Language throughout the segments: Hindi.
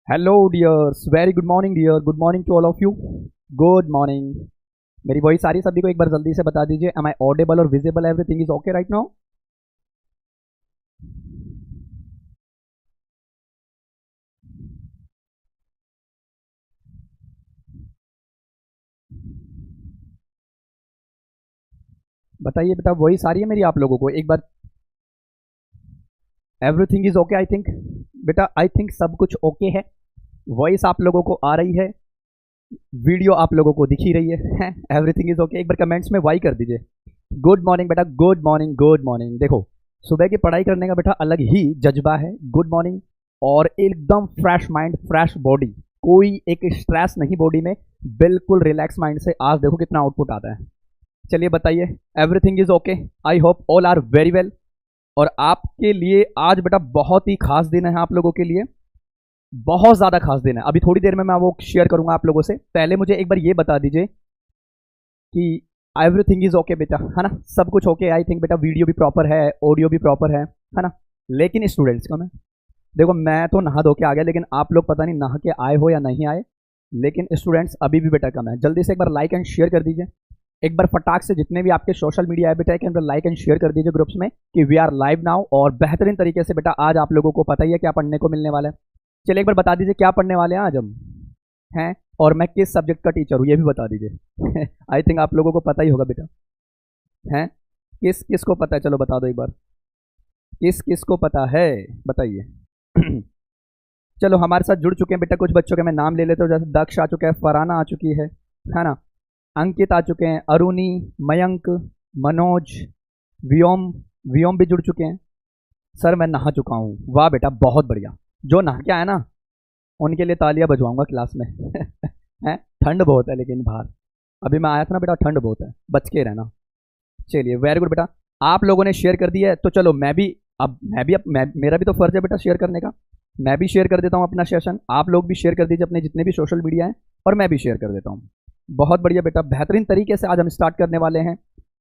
Hello dears, very good morning dear, good morning to all of you. Good morning. मेरी वॉइस आ रही है सभी को? एक बार जल्दी से बता दीजिए, एम आई ऑडिबल और visible? Everything is okay right now? बताइए बेटा, वॉइस आ रही है मेरी आप लोगों को? एक बार everything is okay I think. बेटा आई थिंक सब कुछ ओके है। वॉइस आप लोगों को आ रही है, वीडियो आप लोगों को दिख ही रही है। Everything is okay. एक बार कमेंट्स में वाई कर दीजिए। गुड मॉर्निंग बेटा, गुड मॉर्निंग, गुड मॉर्निंग। देखो, सुबह की पढ़ाई करने का बेटा अलग ही जज्बा है। Good morning. और एकदम फ्रेश माइंड, फ्रेश बॉडी, कोई एक स्ट्रेस नहीं बॉडी में, बिल्कुल रिलैक्स माइंड से आज देखो कितना आउटपुट आता है। चलिए बताइए, everything is okay? I hope all are very well. और आपके लिए आज बेटा बहुत ही खास दिन है, आप लोगों के लिए बहुत ज़्यादा खास दिन है। अभी थोड़ी देर में मैं वो शेयर करूंगा आप लोगों से। पहले मुझे एक बार ये बता दीजिए कि एवरीथिंग इज ओके बेटा, है ना? सब कुछ ओके आई थिंक बेटा। वीडियो भी प्रॉपर है, ऑडियो भी प्रॉपर है ना? लेकिन स्टूडेंट्स को मैं देखो, मैं तो नहा धो के आ गया, लेकिन आप लोग पता नहीं नहा के आए हो या नहीं आए। लेकिन स्टूडेंट्स अभी भी बेटा कम है। जल्दी से एक बार लाइक एंड शेयर कर दीजिए। एक बार फटाक से जितने भी आपके सोशल मीडिया है बेटा, एक बार लाइक एंड शेयर कर दीजिए ग्रुप्स में कि वी आर लाइव नाउ। और बेहतरीन तरीके से बेटा आज आप लोगों को पता ही है क्या पढ़ने को मिलने वाला है। चलिए एक बार बता दीजिए क्या पढ़ने वाले हैं आज हम, हैं? और मैं किस सब्जेक्ट का टीचर हूँ ये भी बता दीजिए। आई थिंक आप लोगों को पता ही होगा बेटा, हैं? किस किस को पता है? चलो बता दो एक बार, किस किस को पता है बताइए। चलो हमारे साथ जुड़ चुके हैं बेटा कुछ बच्चों के मैं नाम ले लेता हूँ। जैसे दक्ष आ चुका है, फराना आ चुकी है ना? अंकित आ चुके हैं, अरुणी, मयंक, मनोज, व्योम, व्योम भी जुड़ चुके हैं। सर मैं नहा चुका हूँ। वाह बेटा, बहुत बढ़िया। जो नहा के आया ना उनके लिए तालियां बजवाऊंगा क्लास में। हैं? ठंड बहुत है लेकिन बाहर, अभी मैं आया था ना बेटा, ठंड बहुत है, बच के रहना। चलिए वेरी गुड बेटा, आप लोगों ने शेयर कर दिया है तो चलो मैं भी अब मेरा भी तो फर्ज है बेटा शेयर करने का। मैं भी शेयर कर देता हूँ अपना सेशन, आप लोग भी शेयर कर दीजिए अपने जितने भी सोशल मीडिया हैं, और मैं भी शेयर कर देता हूँ। बहुत बढ़िया बेटा, बेहतरीन तरीके से आज हम स्टार्ट करने वाले हैं।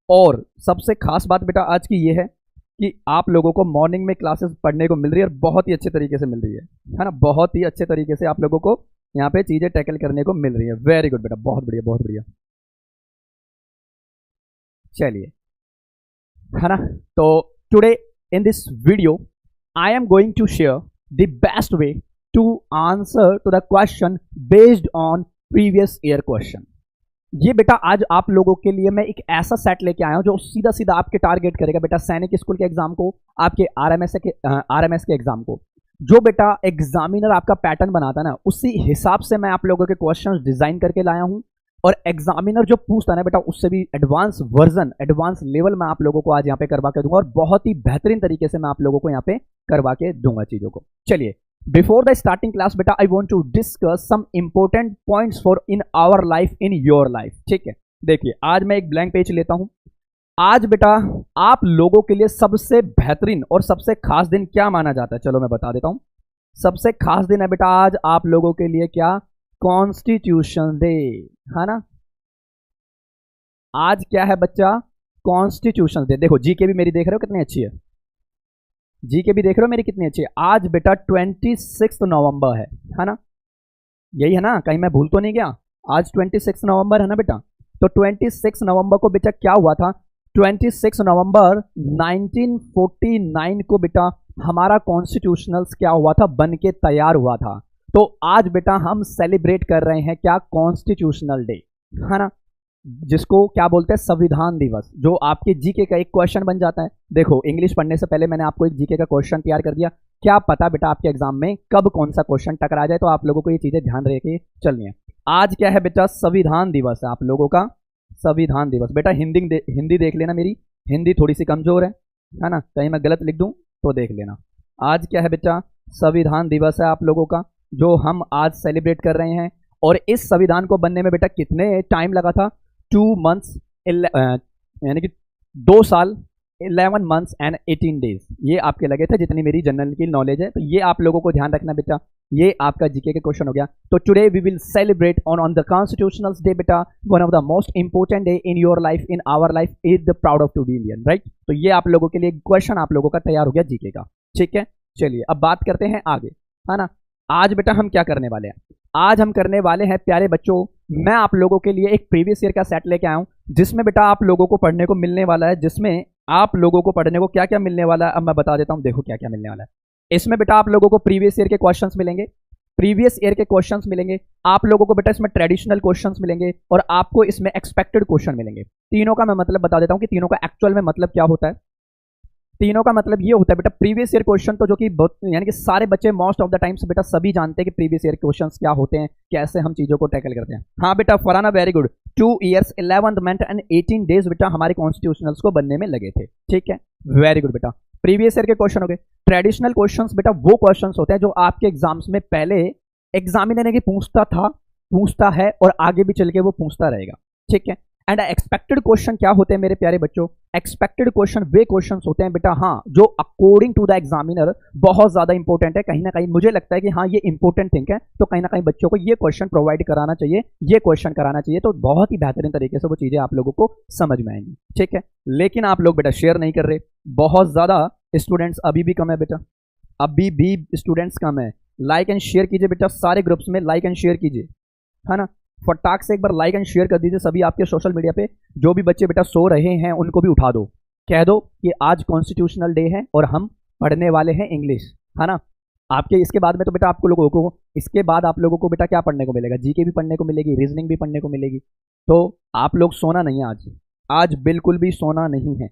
और सबसे खास बात बेटा आज की ये है कि आप लोगों को मॉर्निंग में क्लासेस पढ़ने को मिल रही है, और बहुत ही अच्छे तरीके से मिल रही है ना? बहुत ही अच्छे तरीके से आप लोगों को यहाँ पे चीज़ें टैकल करने को मिल रही है। वेरी गुड बेटा, बहुत बढ़िया, बहुत बढ़िया। चलिए, है ना? तो today in this video I am going to share the best way to answer to the question based on previous year question. ये बेटा आज आप लोगों के लिए मैं एक ऐसा सेट लेके आया हूं जो सीधा सीधा आपके टारगेट करेगा बेटा सैनिक स्कूल के एग्जाम को, आपके आरएमएस के एग्जाम को। जो बेटा एग्जामिनर आपका पैटर्न बनाता है ना, उसी हिसाब से मैं आप लोगों के क्वेश्चंस डिजाइन करके लाया हूं। और एग्जामिनर जो पूछता है ना बेटा, उससे भी एडवांस वर्जन, एडवांस लेवल मैं आप लोगों को आज यहाँ पे करवा के दूंगा, और बहुत ही बेहतरीन तरीके से मैं आप लोगों को यहाँ पे करवा के दूंगा चीजों को। चलिए, बिफोर द स्टार्टिंग क्लास बेटा I want to discuss some important points for in our life, in your life. ठीक है, देखिए आज मैं एक ब्लैंक पेज लेता हूं। आज बेटा आप लोगों के लिए सबसे बेहतरीन और सबसे खास दिन क्या माना जाता है, चलो मैं बता देता हूं। सबसे खास दिन है बेटा आज आप लोगों के लिए क्या? कॉन्स्टिट्यूशन डे, है ना? आज क्या है बच्चा? Constitution day. देखो जीके भी मेरी देख रहे हो कितनी अच्छी है, जीके भी देख रहे हो मेरी कितनी अच्छी है। आज बेटा 26 नवंबर है ना? यही है ना? कहीं मैं भूल तो नहीं गया? आज 26 नवंबर है ना बेटा? तो 26 नवंबर को बेटा क्या हुआ था? 26 नवंबर 1949 को बेटा हमारा कॉन्स्टिट्यूशनल्स क्या हुआ था? बन के तैयार हुआ था। तो आज बेटा हम सेलिब्रेट कर रहे हैं क्या? कॉन्स्टिट्यूशनल डे, है ना? जिसको क्या बोलते हैं? संविधान दिवस। जो आपके जीके का एक क्वेश्चन बन जाता है। देखो इंग्लिश पढ़ने से पहले मैंने आपको एक जीके का क्वेश्चन तैयार कर दिया। क्या पता बेटा आपके एग्जाम में कब कौन सा क्वेश्चन टकरा जाए, तो आप लोगों को ये चीजें ध्यान रख के चलनी है। आज क्या है बेटा? संविधान दिवस है आप लोगों का। संविधान दिवस बेटा हिंदी देख लेना, मेरी हिंदी थोड़ी सी कमजोर है ना? कहीं मैं गलत लिख दूं तो देख लेना। आज क्या है बेटा? संविधान दिवस है आप लोगों का, जो हम आज सेलिब्रेट कर रहे हैं। और इस संविधान को बनने में बेटा कितने टाइम लगा था? 2 months, यानी कि 2 साल 11 months एंड 18 days ये आपके लगे थे, जितनी मेरी जनरल की नॉलेज है। तो ये आप लोगों को ध्यान रखना बेटा, ये आपका जीके के क्वेश्चन हो गया। तो today we will celebrate on the constitutional day बेटा, one of the most important day in your life, in our life, is the proud of to be Indian, right? तो ये आप लोगों के लिए क्वेश्चन आप लोगों का तैयार हो गया जीके का। ठीक है, चलिए अब बात करते हैं आगे, है ना? आज बेटा हम क्या करने वाले हैं, आज हम करने वाले हैं प्यारे बच्चों, मैं आप लोगों के लिए एक प्रीवियस ईयर का सेट लेके आया हूं, जिसमें बेटा आप लोगों को पढ़ने को मिलने वाला है, जिसमें आप लोगों को पढ़ने को क्या क्या मिलने वाला है, अब मैं बता देता हूं, देखो क्या क्या मिलने वाला है। इसमें बेटा आप लोगों को प्रीवियस ईयर के क्वेश्चंस मिलेंगे, प्रीवियस ईयर के क्वेश्चंस मिलेंगे, आप लोगों को बेटा इसमें ट्रेडिशनल क्वेश्चंस मिलेंगे, और आपको इसमें एक्सपेक्टेड क्वेश्चन मिलेंगे। तीनों का मैं मतलब बता देता हूं कि तीनों का एक्चुअल में मतलब क्या होता है। तीनों का मतलब ये होता है बेटा, प्रीवियस ईयर क्वेश्चन तो जो कि यानी कि सारे बच्चे मोस्ट ऑफ द टाइम्स बेटा सभी जानते हैं कि प्रीवियस ईयर क्वेश्चंस क्या होते हैं, कैसे हम चीजों को टैकल करते हैं। हाँ बेटा Farana very good, 2 years 11 month and 18 days बेटा हमारे कॉन्स्टिट्यूशनल्स को बनने में लगे थे, ठीक है, वेरी गुड बेटा। प्रीवियस ईयर के क्वेश्चन हो गए। ट्रेडिशनल क्वेश्चंस बेटा वो क्वेश्चंस होते हैं जो आपके एग्जाम्स में पहले एग्जामिनर की पूछता था, पूछता है, और आगे भी चल के वो पूछता रहेगा, ठीक है। एंड एक्सपेक्टेड क्वेश्चन क्या होते हैं मेरे प्यारे बच्चों, एक्सपेक्टेड क्वेश्चन वे क्वेश्चंस होते हैं बेटा, हाँ, जो अकॉर्डिंग टू द एग्जामिनर बहुत ज्यादा इंपॉर्टेंट है, कहीं ना कहीं मुझे लगता है कि हाँ ये इंपॉर्टेंट थिंग है, तो कहीं ना कहीं बच्चों को ये क्वेश्चन प्रोवाइड कराना चाहिए, ये क्वेश्चन कराना चाहिए, तो बहुत ही बेहतरीन तरीके से वो चीजें आप लोगों को समझ में आएंगी, ठीक है। लेकिन आप लोग बेटा शेयर नहीं कर रहे, बहुत ज्यादा स्टूडेंट्स अभी भी कम है बेटा, अभी भी स्टूडेंट्स कम है। लाइक एंड शेयर कीजिए बेटा, सारे ग्रुप्स में लाइक एंड शेयर कीजिए, है ना, फटाक से एक बार लाइक एंड शेयर कर दीजिए सभी आपके सोशल मीडिया पे। जो भी बच्चे बेटा सो रहे हैं उनको भी उठा दो, कह दो कि आज कॉन्स्टिट्यूशनल डे है और हम पढ़ने वाले हैं इंग्लिश, है ना। आपके इसके बाद में तो बेटा आपको लोगों को, इसके बाद आप लोगों को बेटा क्या पढ़ने को मिलेगा, जीके भी पढ़ने को मिलेगी, रीजनिंग भी पढ़ने को मिलेगी, तो आप लोग सोना नहीं है आज, आज बिल्कुल भी सोना नहीं है।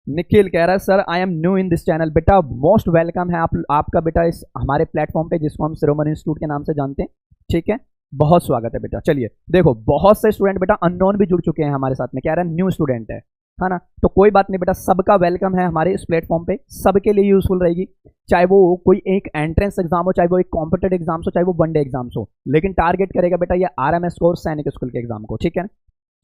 निखिल कह रहा है sir I am new in this channel, बेटा मोस्ट वेलकम है आपका बेटा इस हमारे प्लेटफॉर्म पे, जिसको हम सिरोमन इंस्टीट्यूट के नाम से जानते हैं, ठीक है, बहुत स्वागत है बेटा। चलिए देखो बहुत से स्टूडेंट बेटा अननोन भी जुड़ चुके हैं हमारे साथ में, कह रहे हैं न्यू स्टूडेंट है ना, तो कोई बात नहीं बेटा, सबका वेलकम है हमारे इस प्लेटफॉर्म पे, सबके लिए यूजफुल रहेगी, चाहे वो कोई एक एंट्रेंस एग्जाम हो, चाहे वो एक कॉम्पिटेटिव एग्जाम हो, चाहे वो वनडे एग्जाम्स हो, लेकिन टारगेट करेगा बेटा ये RMS को और सैनिक स्कूल के एग्जाम को, ठीक है।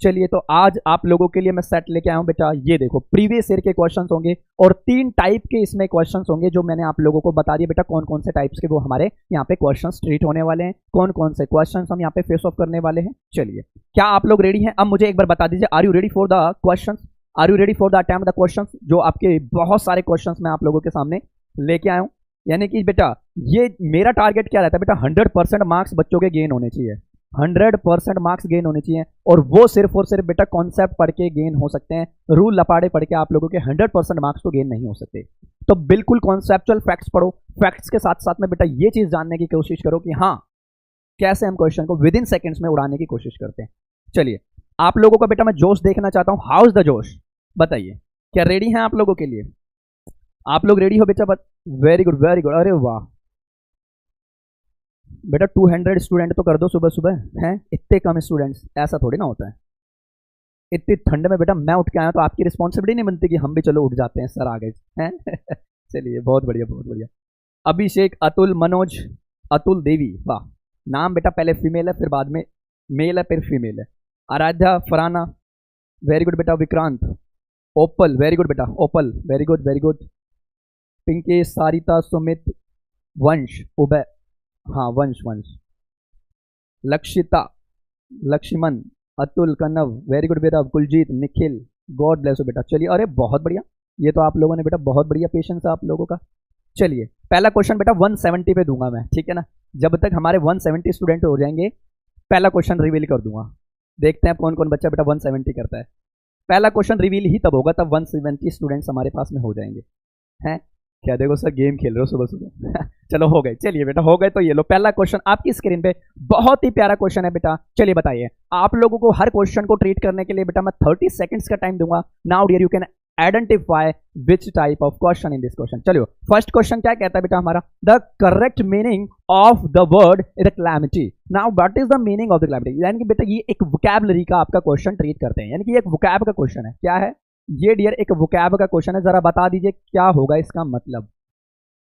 चलिए तो आज आप लोगों के लिए मैं सेट लेके आया हूं बेटा, ये देखो प्रीवियस ईयर के क्वेश्चंस होंगे, और 3 टाइप के इसमें क्वेश्चंस होंगे जो मैंने आप लोगों को बता दिया बेटा, कौन कौन से टाइप्स के वो हमारे यहाँ पे क्वेश्चंस ट्रीट होने वाले हैं, कौन कौन से क्वेश्चंस हम यहाँ पे फेस ऑफ करने वाले हैं। चलिए क्या आप लोग रेडी हैं? अब मुझे एक बार बता दीजिए, are you ready for the question, are you ready for the attempt the question, जो आपके बहुत सारे क्वेश्चन मैं आप लोगों के सामने लेके आया हूँ। यानी कि बेटा ये मेरा टारगेट क्या रहता है बेटा, 100% मार्क्स बच्चों के गेन होने चाहिए, 100% मार्क्स गेन होने चाहिए, और वो सिर्फ और सिर्फ बेटा कॉन्सेप्ट पढ़ के गेन हो सकते हैं, रूल लपाड़े पढ़ के आप लोगों के 100% मार्क्स तो गेन नहीं हो सकते। तो बिल्कुल कॉन्सेप्चुअल फैक्ट्स पढ़ो, फैक्ट्स के साथ साथ में बेटा ये चीज जानने की कोशिश करो कि हाँ कैसे हम क्वेश्चन को विद इन सेकेंड्स में उड़ाने की कोशिश करते हैं। चलिए आप लोगों का बेटा मैं जोश देखना चाहता हूं, हाउ इज द जोश, बताइए क्या रेडी हैं आप लोगों के लिए? आप लोग रेडी हो बेटा? वेरी गुड वेरी गुड, अरे वाह बेटा 200 स्टूडेंट तो कर दो सुबह सुबह, हैं इतने कम स्टूडेंट्स, ऐसा थोड़ी ना होता है, इतनी ठंड में बेटा मैं उठ के आया तो आपकी रिस्पॉन्सिबिलिटी नहीं बनती कि हम भी चलो उठ जाते हैं सर आ गए हैं चलिए बहुत बढ़िया बहुत बढ़िया। अभिषेक, अतुल, मनोज, अतुल देवी, वाह, नाम बेटा पहले फीमेल है फिर बाद में मेल है फिर फीमेल है। आराध्या, फराना, वेरी गुड बेटा। विक्रांत, ओपल, वेरी गुड बेटा, Opal, very good very good. Pinki, Sarita, Sumit, Vansh, Ubay, हाँ वंश वंश, लक्षिता, लक्ष्मण, अतुल, कन्नव, वेरी गुड बेटा। Kuljeet, Nikhil, God bless you बेटा। चलिए अरे बहुत बढ़िया, ये तो आप लोगों ने बेटा बहुत बढ़िया पेशेंस है आप लोगों का। चलिए पहला क्वेश्चन बेटा 170 पे दूंगा मैं, ठीक है ना, जब तक हमारे 170 स्टूडेंट हो जाएंगे पहला क्वेश्चन रिवील कर दूंगा, देखते हैं कौन कौन बच्चा बेटा 170 करता है। पहला क्वेश्चन रिवील ही तब होगा तब 170 स्टूडेंट्स हमारे पास में हो जाएंगे, हैं क्या? देखो सर गेम खेल रहे हो सुबह सुबह चलो हो गए, चलिए बेटा हो गए। तो ये लो पहला क्वेश्चन आपकी स्क्रीन पे, बहुत ही प्यारा क्वेश्चन है बेटा। चलिए बताइए, आप लोगों को हर क्वेश्चन को ट्रीट करने के लिए बेटा मैं 30 सेकंड्स का टाइम दूंगा। Now dear you can identify which type of question in this question. चलिए फर्स्ट क्वेश्चन क्या कहता है बेटा हमारा, the correct meaning of the word is calamity. Now what is the meaning of the calamity, यानी कि बेटा ये एक वोकैबुलरी का आपका क्वेश्चन ट्रीट करते हैं, यानी कि एक वोकैब का क्वेश्चन है। क्या है ये डियर? एक वोकैब का क्वेश्चन है, जरा बता दीजिए क्या होगा इसका मतलब,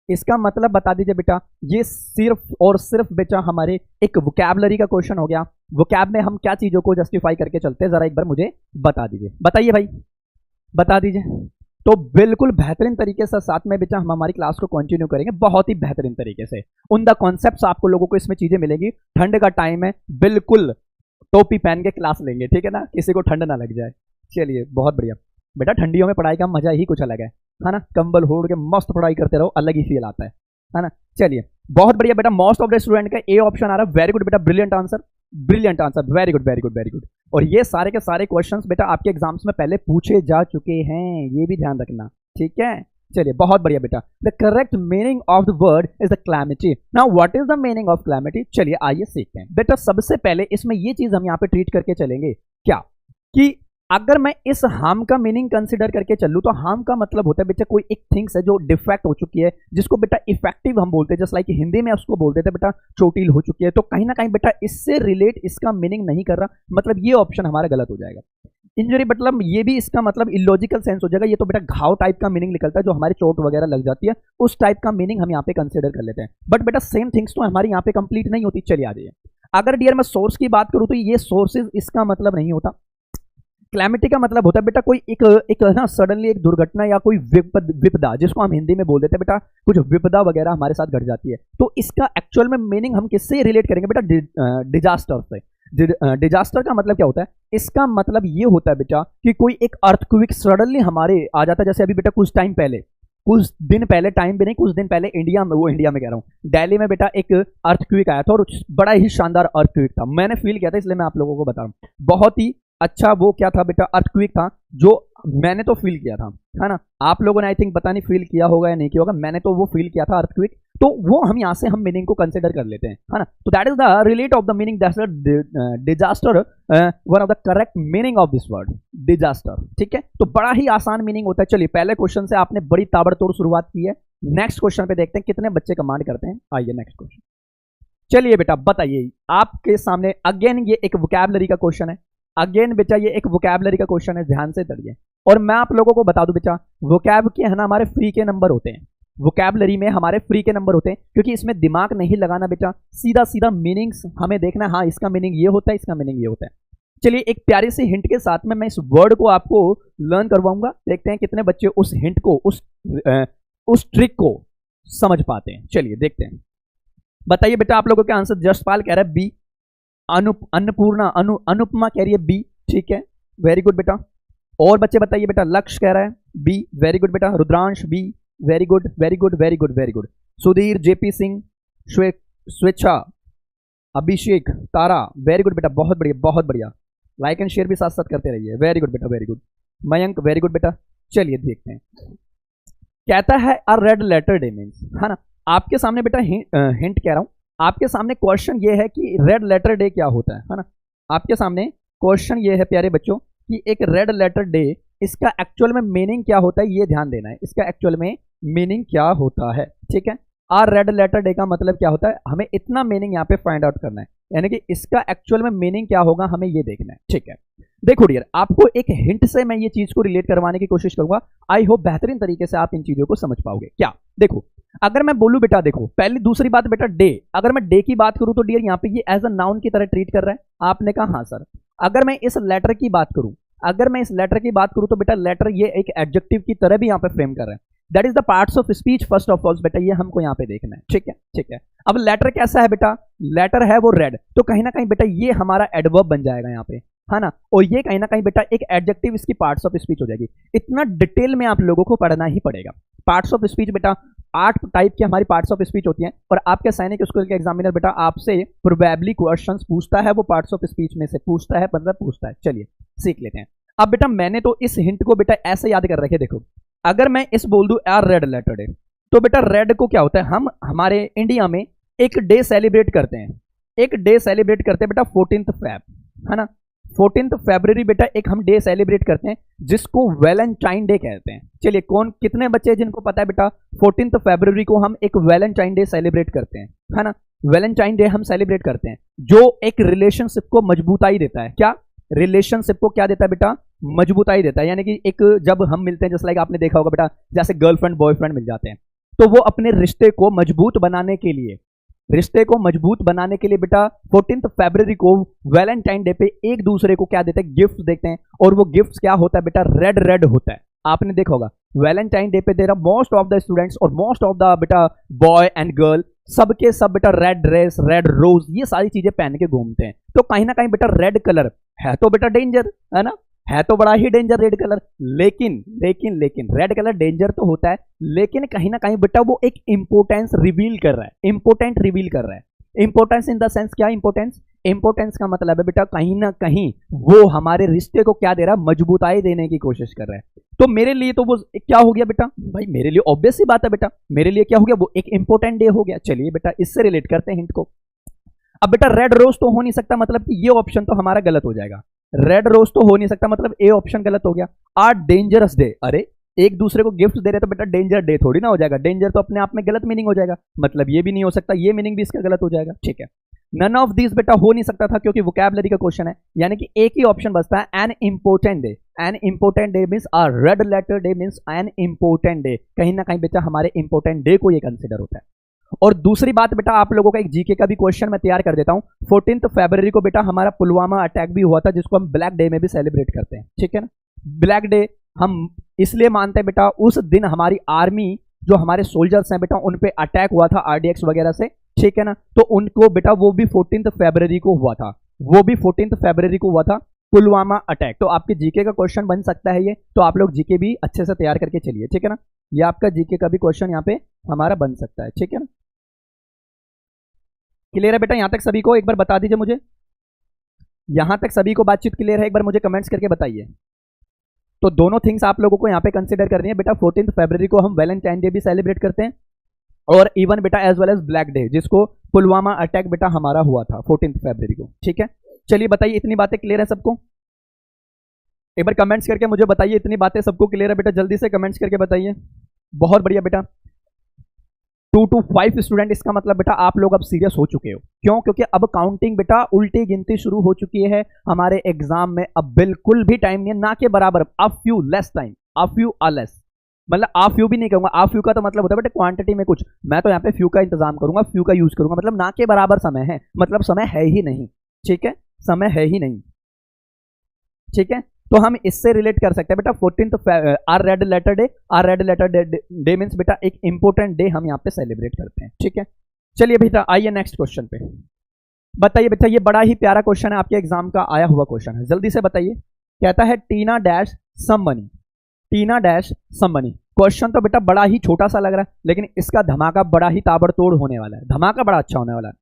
इसका मतलब बता दीजिए बेटा। ये सिर्फ और सिर्फ बेटा हमारे एक वोकैबुलरी का क्वेश्चन हो गया। वोकैब में हम क्या चीजों को जस्टिफाई करके चलते हैं, जरा एक बार मुझे बता दीजिए, बताइए भाई बता दीजिए। तो बिल्कुल बेहतरीन तरीके से साथ में बेटा हम हमारी क्लास को कंटिन्यू करेंगे बहुत ही बेहतरीन तरीके से। उन द कॉन्सेप्ट्स आपको लोगों को इसमें चीजें मिलेगी। ठंड का टाइम है, बिल्कुल टोपी पहन के क्लास लेंगे, ठीक है ना, किसी को ठंड ना लग जाए। चलिए बहुत बढ़िया बेटा, ठंडियों में पढ़ाई का मजा ही कुछ अलग है ना, कंबल ओढ़ के मस्त पढ़ाई करते रहो, अलग ही फील आता है ना। चलिए बहुत बढ़िया बेटा, मोस्ट ऑफ द स्टूडेंट का ए ऑप्शन आ रहा है। वेरी गुड बेटा, brilliant answer, brilliant answer, very good very good very good. और ये सारे के सारे क्वेश्चंस बेटा आपके एग्जाम्स में पहले पूछे जा चुके हैं, ये भी ध्यान रखना, ठीक है। चलिए बहुत बढ़िया बेटा। The correct meaning of the word is the calamity. Now what is the meaning of calamity? चलिए आइए सीखते हैं बेटा। सबसे पहले इसमें ये चीज हम यहाँ पे ट्रीट करके चलेंगे क्या, कि अगर मैं इस हार्म का मीनिंग कंसिडर करके चलूँ तो हार्म का मतलब होता है बेटा कोई एक थिंग्स है जो डिफेक्ट हो चुकी है, जिसको बेटा इफेक्टिव हम बोलते हैं, जस्ट लाइक हिंदी में उसको बोलते थे बेटा चोटिल हो चुकी है। तो कहीं ना कहीं बेटा इससे रिलेट इसका मीनिंग नहीं कर रहा, मतलब ये ऑप्शन हमारा गलत हो जाएगा। इंजरी मतलब ये भी इसका मतलब इलॉजिकल सेंस हो जाएगा, ये तो बेटा घाव टाइप का मीनिंग निकलता है, जो हमारी चोट वगैरह लग जाती है उस टाइप का मीनिंग हम यहाँ पे कंसिडर कर लेते हैं। बट बेटा सेम थिंग्स तो हमारी यहाँ पे कंप्लीट नहीं होती। चलिए आ जाइए। अगर डियर मैं सोर्स की बात करूँ तो ये सोर्सेज इसका मतलब नहीं होता। क्लैमिटी का मतलब होता है बेटा कोई एक ना सडनली एक दुर्घटना या कोई विपदा, जिसको हम हिंदी में बोल देते हैं बेटा कुछ विपदा वगैरह हमारे साथ घट जाती है। तो इसका एक्चुअल में मीनिंग हम किससे रिलेट करेंगे बेटा? डिजास्टर से। डिजास्टर का मतलब क्या होता है? इसका मतलब ये होता है बेटा कि कोई एक अर्थक्वेक सडनली हमारे आ जाता है। जैसे अभी बेटा कुछ दिन पहले, टाइम भी नहीं, कुछ दिन पहले इंडिया में कह रहा हूँ, दिल्ली में बेटा एक अर्थक्वेक आया था और बड़ा ही शानदार अर्थक्वेक था। मैंने फील किया था, इसलिए मैं आप लोगों को बता रहा हूँ। बहुत ही अच्छा वो क्या था बेटा? अर्थक्वेक था, जो मैंने तो फील किया था, है ना। आप लोगों ने आई थिंक पता नहीं फील किया होगा या नहीं किया होगा, मैंने तो वो फील किया था अर्थक्वेक। तो वो हम यहाँ से हम मीनिंग को कंसिडर कर लेते हैं, है ना। तो that is the relate of the meaning, that's disaster, one of the correct meaning of this word disaster, ठीक है। तो बड़ा ही आसान मीनिंग होता है। चलिए पहले क्वेश्चन से आपने बड़ी ताबड़तोड़ शुरुआत की है, नेक्स्ट क्वेश्चन पे देखते हैं कितने बच्चे कमांड करते हैं। आइए नेक्स्ट क्वेश्चन। चलिए बेटा बताइए, आपके सामने अगेन ये एक वोकैबुलरी का क्वेश्चन है। अगेन बेटा ये एक वोकैबुलरी का क्वेश्चन है, ध्यान से पढ़िए। और मैं आप लोगों को बता दूं बेटा, वोकैब के है ना हमारे फ्री के नंबर होते हैं, वोकैबुलरी में हमारे फ्री के नंबर होते हैं, क्योंकि इसमें दिमाग नहीं लगाना बेटा, सीधा सीधा मीनिंग्स हमें देखना है। हाँ इसका मीनिंग ये होता है, इसका मीनिंग ये होता है। चलिए एक प्यारी सी हिंट के साथ में मैं इस वर्ड को आपको लर्न करवाऊंगा, देखते हैं कितने बच्चे उस हिंट को, उस ट्रिक को समझ पाते हैं। चलिए देखते हैं। बताइए बेटा आप लोगों के आंसर। जसपाल कह रहा है बी, अन्नपूर्णा अनुपमा कह रही है बी, ठीक है, वेरी गुड बेटा। और बच्चे बताइए बेटा। लक्ष्य कह रहा है बी, वेरी गुड बेटा। Rudransh B, very good very good very good very good. Sudhir, JP Singh, Swechchha, Abhishek, तारा, वेरी गुड बेटा, बहुत बढ़िया बहुत बढ़िया। लाइक एंड शेयर भी साथ साथ करते रहिए, वेरी गुड बेटा very good. Mayank, very good बेटा। चलिए देखते हैं। कहता है अ रेड लेटर डे मीन्स, है ना। आपके सामने बेटा हिंट कह रहा हूं, आपके सामने क्वेश्चन ये है कि रेड लेटर डे क्या होता है ना। आपके सामने क्वेश्चन ये है प्यारे बच्चों कि एक रेड लेटर डे, इसका एक्चुअल में मीनिंग क्या होता है, ये ध्यान देना है। इसका एक्चुअल में मीनिंग क्या होता है, ठीक है। आर रेड लेटर डे का मतलब क्या होता है, हमें इतना मीनिंग यहाँ पे फाइंड आउट करना है, यानी कि इसका एक्चुअल में मीनिंग क्या होगा हमें ये देखना है, ठीक है। देखो डियर, आपको एक हिंट से मैं ये चीज को रिलेट करवाने की कोशिश करूंगा। आई होप बेहतरीन तरीके से आप इन चीजों को समझ पाओगे। क्या देखो, अगर मैं बोलूं बेटा, देखो पहली दूसरी बात बेटा डे, अगर मैं डे की बात करूं तो डियर यहाँ पे ये एज अ नाउन की तरह ट्रीट कर रहा है। आपने कहा हाँ सर। अगर मैं इस लेटर की बात करूं, तो बेटा लेटर ये एक एडजेक्टिव की तरह भी यहाँ पे फ्रेम कर रहा है। That is the parts of speech first of all बेटा, ये हमको यहाँ पे देखना है, ठीक है ठीक है। अब लेटर कैसा है बेटा, लेटर है वो रेड, तो कहीं ना कहीं बेटा ये हमारा एडवर्ब बन जाएगा यहाँ पे, है ना। और ये कहीं ना कहीं बेटा एक एडजेक्टिव इसकी पार्ट्स ऑफ स्पीच हो जाएगी। इतना डिटेल में आप लोगों को पढ़ना ही पड़ेगा। पार्ट्स ऑफ स्पीच बेटा 8 टाइप की हमारी पार्ट्स ऑफ स्पीच होती हैं, और आपके सैनिक स्कूल के एग्जामिनर बेटा आपसे प्रोबेबली क्वेश्चंस पूछता है, वो पार्ट्स ऑफ स्पीच में से पूछता है, मतलब पूछता है। चलिए सीख लेते हैं। अब बेटा मैंने तो इस हिंट को बेटा ऐसे याद कर रखे, देखो अगर मैं इस बोल दूं यार रेड लेटर डे, तो बेटा रेड को क्या होता है, हम हमारे इंडिया में एक डे सेलिब्रेट करते हैं, एक डे सेलिब्रेट करते हैं बेटा 14th फेब, है ना। 14th फरवरी बेटा एक हम डे सेलिब्रेट करते हैं जिसको वैलेंटाइन डे कहते हैं। चलिए कौन कितने बच्चे जिनको पता है बेटा 14th फरवरी को हम एक वैलेंटाइन डे सेलिब्रेट करते हैं, है ना। वैलेंटाइन डे हम सेलिब्रेट करते हैं जो एक रिलेशनशिप को मजबूताई देता है। क्या रिलेशनशिप को क्या देता है बेटा, मजबूताई देता है। यानी कि एक जब हम मिलते हैं, जैसे लाइक आपने देखा होगा बेटा, जैसे गर्लफ्रेंड बॉयफ्रेंड मिल जाते हैं, तो वो अपने रिश्ते को मजबूत बनाने के लिए, बेटा 14th फरवरी को वैलेंटाइन डे पे एक दूसरे को क्या देते हैं, गिफ्ट देते हैं। और वो गिफ्ट क्या होता है बेटा, रेड रेड होता है। आपने देखा होगा वैलेंटाइन डे पे देरा मोस्ट ऑफ द स्टूडेंट्स और मोस्ट ऑफ द बेटा बॉय एंड गर्ल सबके सब बेटा रेड ड्रेस, रेड रोज, ये सारी चीजें पहन के घूमते हैं। तो कहीं ना कहीं बेटा रेड कलर है तो बेटा डेंजर, है ना। है तो बड़ा ही डेंजर रेड कलर, लेकिन लेकिन लेकिन रेड कलर डेंजर तो होता है, लेकिन कहीं ना कहीं बेटा वो एक इंपोर्टेंस रिवील कर रहा है, इंपोर्टेंट रिवील कर रहा है। इंपोर्टेंस इन द सेंस क्या इंपोर्टेंस? इंपोर्टेंस का मतलब है बेटा कहीं ना कहीं वो हमारे रिश्ते को क्या दे रहा है, मजबूताई देने की कोशिश कर रहा है। तो मेरे लिए तो वो क्या हो गया बेटा, भाई मेरे लिए ऑब्वियस सी बात है बेटा, मेरे लिए क्या हो गया, वो एक इंपोर्टेंट डे हो गया। चलिए बेटा इससे रिलेट करते हैं हिंट को। अब बेटा रेड रोज तो हो नहीं सकता, मतलब कि ये ऑप्शन तो हमारा गलत हो जाएगा। रेड रोज तो हो नहीं सकता, मतलब ए ऑप्शन गलत हो गया। आ डेंजरस डे, अरे एक दूसरे को गिफ्ट दे रहे तो बेटा डेंजर डे थोड़ी ना हो जाएगा, डेंजर तो अपने आप में गलत मीनिंग हो जाएगा, मतलब ये भी नहीं हो सकता, ये मीनिंग भी इसका गलत हो जाएगा। ठीक है, नन ऑफ दिस बेटा हो नहीं सकता था क्योंकि वोकैबुलरी का क्वेश्चन है, यानी कि एक ही ऑप्शन बचता है, an important day. An important day means a red letter day means an important day, कहीं ना कहीं बेटा हमारे इंपोर्टेंट डे को ये कंसिडर होता है। और दूसरी बात बेटा आप लोगों का एक जीके का भी क्वेश्चन मैं तैयार कर देता हूं। 14 फरवरी को बेटा हमारा पुलवामा अटैक भी हुआ था, जिसको हम ब्लैक डे में भी सेलिब्रेट करते हैं। ठीक है ना, ब्लैक डे हम इसलिए मानते हैं बेटा उस दिन हमारी आर्मी जो हमारे सोल्जर्स हैं बेटा उन पे अटैक हुआ था आरडीएक्स वगैरह से। ठीक है ना, तो उनको बेटा वो भी 14 फरवरी को हुआ था, वो भी 14 फरवरी को हुआ था पुलवामा अटैक। तो आपके जीके का क्वेश्चन बन सकता है ये, तो आप लोग जीके भी अच्छे से तैयार करके चलिए। ठीक है ना, ये आपका जीके का भी क्वेश्चन यहाँ पे हमारा बन सकता है। ठीक है ना, क्लियर है बेटा? यहां तक सभी को एक बार बता दीजिए मुझे, यहां तक सभी को बातचीत क्लियर है? एक बार मुझे कमेंट्स करके बताइए। तो दोनों थिंग्स आप लोगों को यहाँ पे कंसिडर करनी है बेटा। 14 फरवरी को हम वैलेंटाइन डे भी सेलिब्रेट करते हैं, और इवन बेटा as well as black day, जिसको पुलवामा अटैक बेटा हमारा हुआ था 14 फरवरी को। ठीक है, चलिए बताइए इतनी बातें क्लियर है सबको? एक बार कमेंट्स करके मुझे बताइए इतनी बातें सबको क्लियर है बेटा, जल्दी से कमेंट्स करके बताइए। बहुत बढ़िया बेटा, 2 to 5 स्टूडेंट, इसका मतलब बेटा आप लोग अब सीरियस हो चुके हो। क्यों? क्योंकि अब काउंटिंग बेटा उल्टी गिनती शुरू हो चुकी है हमारे एग्जाम में। अब बिल्कुल भी टाइम नहीं है, ना के बराबर, a few less time, a few are less, मतलब आ फ्यू भी नहीं कहूंगा, आ फ्यू का तो मतलब होता है बेटा क्वांटिटी में कुछ, मैं तो यहाँ पे फ्यू का इंतजाम करूंगा, फ्यू का यूज करूंगा, मतलब ना के बराबर समय है, मतलब समय है ही नहीं। ठीक है, समय है ही नहीं। ठीक है, तो हम इससे रिलेट कर सकते हैं बेटा 14 are red letter day, are red letter day means बेटा एक इंपॉर्टेंट डे हम यहाँ पे सेलिब्रेट करते हैं। ठीक है, चलिए बेटा आइए नेक्स्ट क्वेश्चन पे। बताइए बेटा, ये बड़ा ही प्यारा क्वेश्चन है, आपके एग्जाम का आया हुआ क्वेश्चन है, जल्दी से बताइए। कहता है टीना डैश सम मनी, टीना डैश सम मनी। क्वेश्चन तो बेटा बड़ा ही छोटा सा लग रहा है, लेकिन इसका धमाका बड़ा ही ताबड़तोड़ होने वाला है, धमाका बड़ा अच्छा होने वाला है।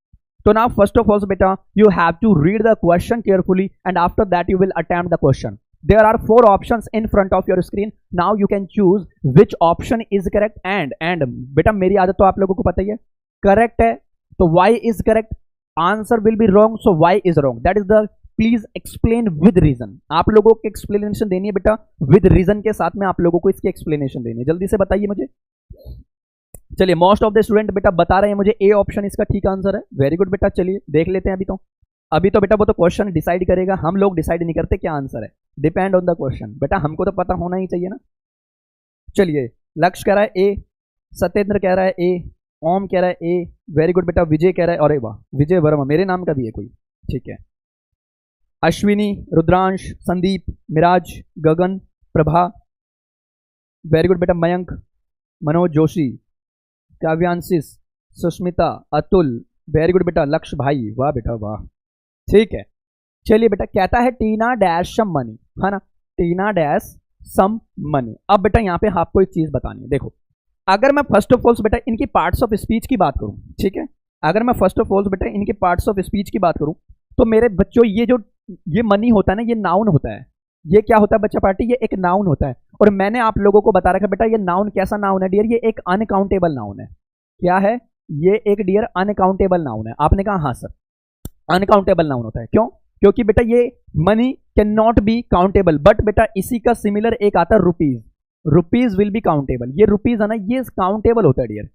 तो नाउ फर्स्ट ऑफ ऑल बेटा you have to read the question carefully and after that you will attempt the question. There are 4 options in front of your screen. Now you can choose which option is correct and बेटा मेरी आदत तो आप लोगों को पता ही है, करेक्ट है तो y is correct, answer will be wrong so y is wrong. That is the please explain with reason. आप लोगों को एक्सप्लेनेशन देनी है बेटा, with reason के साथ में आप लोगों को इसकी एक्सप्लेनेशन देनी है। जल्दी से बताइए मुझे। चलिए मोस्ट ऑफ द स्टूडेंट बेटा बता रहे हैं मुझे ए ऑप्शन इसका ठीक आंसर है। वेरी गुड बेटा, चलिए देख लेते हैं। अभी तो बेटा वो तो क्वेश्चन डिसाइड करेगा, हम लोग डिसाइड नहीं करते क्या आंसर है, डिपेंड ऑन द क्वेश्चन। बेटा हमको तो पता होना ही चाहिए ना। चलिए लक्ष्य कह रहा है ए, सत्येंद्र कह रहा है ए, ओम कह रहा है ए, वेरी गुड बेटा। विजय कह रहा है, अरे वाह विजय वर्मा, मेरे नाम का भी है कोई, ठीक है। अश्विनी, रुद्रांश, संदीप, मिराज, गगन, प्रभा, वेरी गुड बेटा। मयंक, मनोज जोशी, काव्यांशिस, सुष्मिता, अतुल, वेरी गुड बेटा। लक्ष्य भाई, वाह बेटा वाह, ठीक है। चलिए बेटा कहता है टीना डैश सम मनी, है ना, टीना डैश सम मनी। अब बेटा यहाँ पे आपको एक चीज बतानी है, देखो अगर मैं फर्स्ट ऑफ ऑल बेटा इनकी पार्ट्स ऑफ स्पीच की बात करूं, ठीक है, अगर मैं फर्स्ट ऑफ ऑल बेटा इनके पार्ट्स ऑफ स्पीच की बात करूं, तो मेरे बच्चों ये मनी होता है ना, ये नाउन होता है। ये क्या होता है बच्चा पार्टी, ये एक नाउन होता है। और मैंने आप लोगों को बता रखा बेटा ये नाउन कैसा नाउन है डियर, ये एक अनकाउंटेबल नाउन है। क्या है ये? एक डियर अनकाउंटेबल नाउन है। आपने कहा हाँ सर अनकाउंटेबल नाउन होता है, क्यों? क्योंकि बेटा ये money can not be countable, but बेटा इसी का सिमिलर एक आता है rupees, rupees will be countable. ये रुपीज है ना, ये काउंटेबल होता है डियर,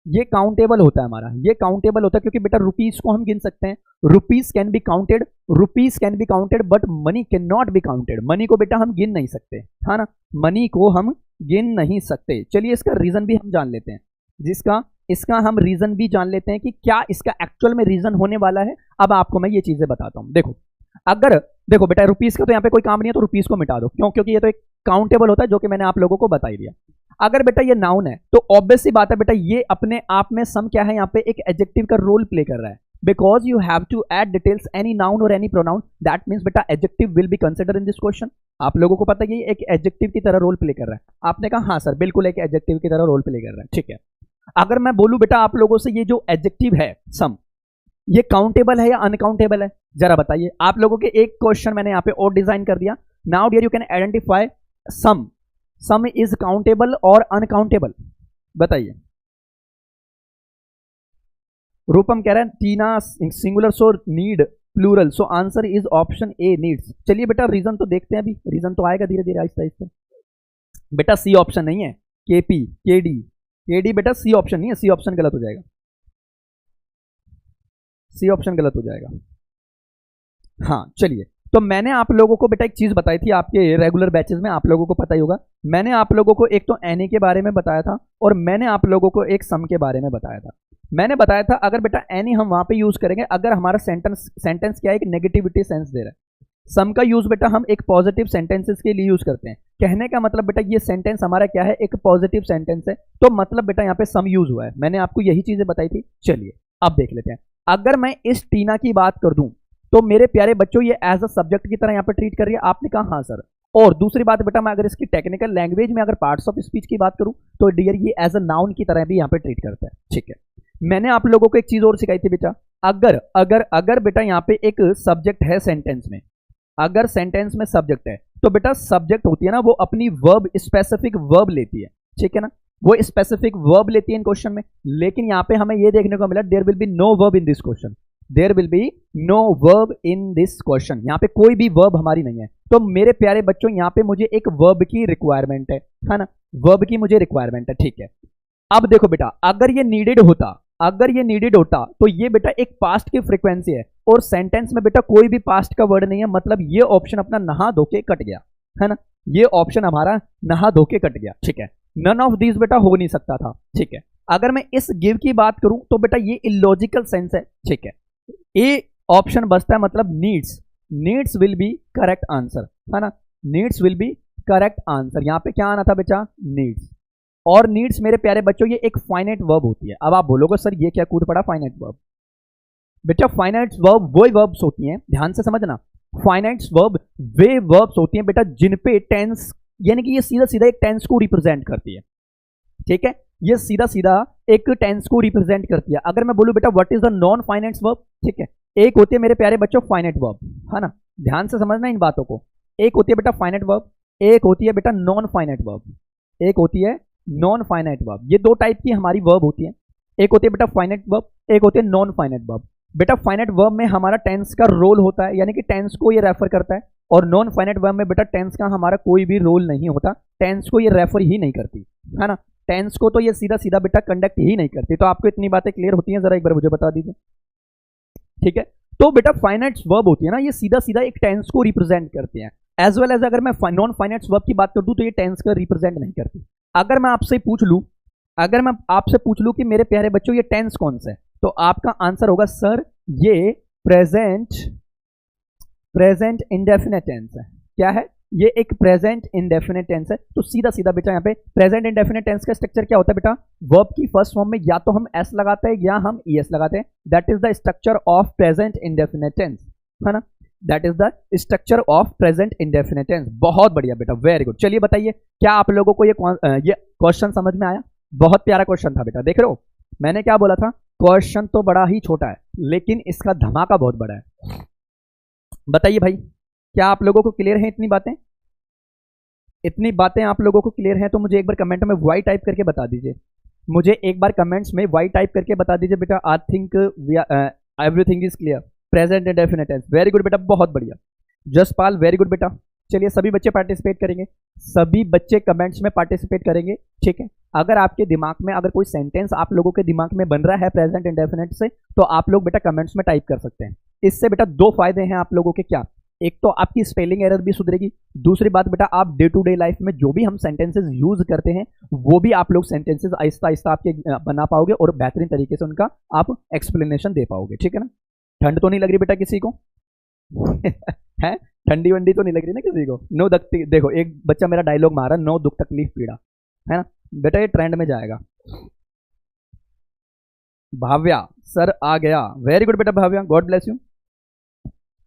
ये काउंटेबल होता है हमारा, ये काउंटेबल होता है क्योंकि बेटा रुपीज को हम गिन सकते हैं। Rupees can be counted, rupees can be counted, but money can not be counted. Money को बेटा हम गिन नहीं सकते, है ना, मनी को हम गिन नहीं सकते। चलिए इसका रीजन भी हम जान लेते हैं, इसका हम रीजन भी जान लेते हैं कि क्या इसका एक्चुअल में रीजन होने वाला है। अब आपको मैं ये चीजें बताता हूं। देखो बेटा रुपीज का तो यहाँ पे कोई काम नहीं है, तो रुपीज को मिटा दो, क्यों? क्योंकि ये तो एक काउंटेबल होता है, जो कि मैंने आप लोगों को बता ही दिया। अगर बेटा ये नाउन है तो ऑब्वियस सी बात है बेटा ये अपने आप में सम क्या है, यहाँ पे एक एडजेक्टिव का रोल प्ले कर रहा है। because you have to add details any noun or any pronoun, that means बेटा adjective will be considered in this question. आप लोगों को पता है कि ये एक एडजेक्टिव की तरह रोल प्ले कर रहा है। आपने कहा हाँ सर बिल्कुल एक एडजेक्टिव की तरह रोल प्ले कर रहा है, ठीक है। अगर मैं बोलूं बेटा आप लोगों से ये जो एडजेक्टिव है सम, ये काउंटेबल है या अनकाउंटेबल है, जरा बताइए। आप लोगों के एक क्वेश्चन मैंने यहाँ पे और डिजाइन कर दिया। Now dear you can identify some, some is countable और अनकाउंटेबल, बताइए। रूपम कह रहा है Tina singular so need plural, so answer is option A needs. चलिए बेटा रीजन तो देखते हैं, अभी रीजन तो आएगा धीरे धीरे आहिस्ते आहिस्ते। बेटा सी ऑप्शन नहीं है, केपी केडी, केडी बेटा सी ऑप्शन नहीं है, सी ऑप्शन गलत हो जाएगा, सी ऑप्शन गलत हो जाएगा। हाँ चलिए, तो मैंने आप लोगों को बेटा एक चीज बताई थी आपके रेगुलर बैचेस में, आप लोगों को पता ही होगा। मैंने आप लोगों को एक तो एनी के बारे में बताया था और मैंने आप लोगों को एक सम के बारे में बताया था। मैंने बताया था अगर बेटा एनी हम वहां पे यूज करेंगे अगर हमारा सेंटेंस क्या है, एक नेगेटिविटी सेंस दे रहा है। सम का यूज बेटा हम एक पॉजिटिव सेंटेंसेस के लिए यूज करते हैं। कहने का मतलब बेटा ये सेंटेंस हमारा क्या है, एक पॉजिटिव सेंटेंस है, तो मतलब बेटा यहाँ पे सम यूज हुआ है। मैंने आपको यही चीजें बताई थी। चलिए अब देख लेते हैं। अगर मैं इस टीना की बात कर दूं तो मेरे प्यारे बच्चों ये एज अ सब्जेक्ट की तरह यहाँ पे ट्रीट कर रही है। आपने कहा हाँ सर। और दूसरी बात बेटा मैं अगर इसकी टेक्निकल लैंग्वेज में अगर पार्ट्स ऑफ स्पीच की बात करूं तो डियर ये एज अ नाउन की तरह भी यहाँ पे ट्रीट करता है, ठीक है। मैंने आप लोगों को एक चीज और सिखाई थी बेटा, अगर अगर अगर बेटा यहाँ पे एक सब्जेक्ट है सेंटेंस में, अगर सेंटेंस में सब्जेक्ट है तो बेटा सब्जेक्ट होती है ना वो अपनी वर्ब, स्पेसिफिक वर्ब लेती है, ठीक है ना, वो स्पेसिफिक वर्ब लेती है इन क्वेश्चन में। लेकिन यहाँ पे हमें ये देखने को मिला there will be no verb in this question, there will be no verb in this question, यहाँ पे कोई भी वर्ब हमारी नहीं है। तो मेरे प्यारे बच्चों यहाँ पे मुझे एक वर्ब की रिक्वायरमेंट है ना, वर्ब की मुझे रिक्वायरमेंट है, ठीक है। अब देखो बेटा अगर ये नीडेड होता, अगर ये नीडेड होता तो ये बेटा एक पास्ट की फ्रीक्वेंसी है और सेंटेंस में बेटा कोई भी पास्ट का वर्ड नहीं है, मतलब ये ऑप्शन अपना नहा धो के कट गया, है ना, ये ऑप्शन हमारा नहा धो के कट गया, ठीक है। नन ऑफ दीज बेटा हो नहीं सकता था, ठीक है। अगर मैं इस गिव की बात करूं तो बेटा ये इलॉजिकल सेंस है, ठीक है। ए ऑप्शन बचता है, मतलब needs, needs will be correct answer, है ना, needs will be correct answer. यहां पे क्या आना था बेटा, नीड्स। और नीड्स मेरे प्यारे बच्चों ये एक फाइनाइट वर्ब होती है। अब आप बोलोगे सर ये क्या कूद पड़ा फाइनाइट वर्ब, बेटा फाइनाइट वर्ब वही वर्ब्स होती हैं, ध्यान से समझना, फाइनाइट वर्ब वे वर्ब्स होती हैं बेटा जिन पे टेंस, यानी कि ये सीधा सीधा एक टेंस को रिप्रेजेंट करती है, ठीक है, ये सीधा सीधा एक टेंस को रिप्रेजेंट करती है। अगर मैं बोलूं बेटा what is the non finite verb, ठीक है, एक होती है मेरे प्यारे बच्चों फाइनाइट वर्ब, है ना, ध्यान से समझना इन बातों को। एक होती है बेटा फाइनाइट वर्ब, एक होती है बेटा नॉन फाइनाइट वर्ब, एक होती है नॉन फाइनाइट वर्ब। ये दो टाइप की हमारी वर्ब होती है, एक होती है बेटा फाइनाइट वर्ब, एक होती है नॉन फाइनाइट वर्ब। बेटा फाइनाइट वर्ब में हमारा टेंस का रोल होता है, यानी कि टेंस को ये रेफर करता है, और नॉन फाइनाइट वर्ब में बेटा टेंस का हमारा कोई भी रोल नहीं होता, टेंस को ये रेफर ही नहीं करती, है ना, टेंस को तो ये सीधा सीधा बेटा कंडक्ट ही नहीं करती। तो आपको इतनी बातें क्लियर होती हैं, जरा एक बार मुझे बता दीजिए, ठीक है। तो बेटा फाइनाइट वर्ब होती है ना, ये सीधा सीधा एक टेंस को रिप्रेजेंट करती है, एज वेल एज अगर मैं नॉन फाइनाइट वर्ब की बात कर दूं तो ये टेंस का रिप्रेजेंट नहीं करती। अगर मैं आपसे पूछ लूं, अगर मैं आपसे पूछ लूं कि मेरे प्यारे बच्चों ये टेंस कौन सा है, तो आपका आंसर होगा सर ये प्रेजेंट इंडेफिनिट टेंस है। क्या है ये, एक प्रेजेंट इंडेफिनिट टेंस है। तो सीधा सीधा बेटा यहाँ पे प्रेजेंट इंडेफिनिट टेंस का स्ट्रक्चर क्या होता है बेटा, वर्ब की फर्स्ट फॉर्म में या तो हम एस लगाते हैं या हम ईएस लगाते हैं, that is the structure of present indefinite tense, है ना, that is the structure of present indefinite tense. बहुत बढ़िया बेटा, वेरी गुड। चलिए बताइए क्या आप लोगों को ये क्वेश्चन समझ में आया? बहुत प्यारा क्वेश्चन था बेटा, देख रहे हो मैंने क्या बोला था, क्वेश्चन तो बड़ा ही छोटा है लेकिन इसका धमाका बहुत बड़ा है। बताइए भाई क्या आप लोगों को क्लियर है इतनी बातें? इतनी बातें आप लोगों को क्लियर हैं तो मुझे एक बार कमेंट में वाई टाइप करके बता दीजिए, मुझे एक बार कमेंट्स में वाई टाइप करके बता दीजिए बेटा। I think everything is clear, present indefinite tense, very good बेटा, बहुत बढ़िया। जसपाल वेरी गुड बेटा। चलिए सभी बच्चे पार्टिसिपेट करेंगे, सभी बच्चे कमेंट्स में पार्टिसिपेट करेंगे, ठीक है। अगर आपके दिमाग में अगर कोई सेंटेंस आप लोगों के दिमाग में बन रहा है प्रेजेंट इंडेफिनिट से तो आप लोग बेटा कमेंट्स में टाइप कर सकते हैं। इससे बेटा दो फायदे हैं आप लोगों के, क्या, एक तो आपकी स्पेलिंग एरर भी सुधरेगी, दूसरी बात बेटा आप डे टू डे लाइफ में जो भी हम सेंटेंसेस यूज करते हैं वो भी आप लोग सेंटेंसेस आहिस्ता आहिस्ता आपके बना पाओगे और बेहतरीन तरीके से उनका आप एक्सप्लेनेशन दे पाओगे, ठीक है ना। ठंड तो नहीं लग रही बेटा किसी को है, ठंडी वंडी तो नहीं लग रही ना किसी को? नो दुख, देखो एक बच्चा मेरा डायलॉग मारा, नो दुख तकलीफ पीड़ा, है ना बेटा, ये ट्रेंड में जाएगा। भाव्या सर आ गया, वेरी गुड बेटा Bhavya, God bless you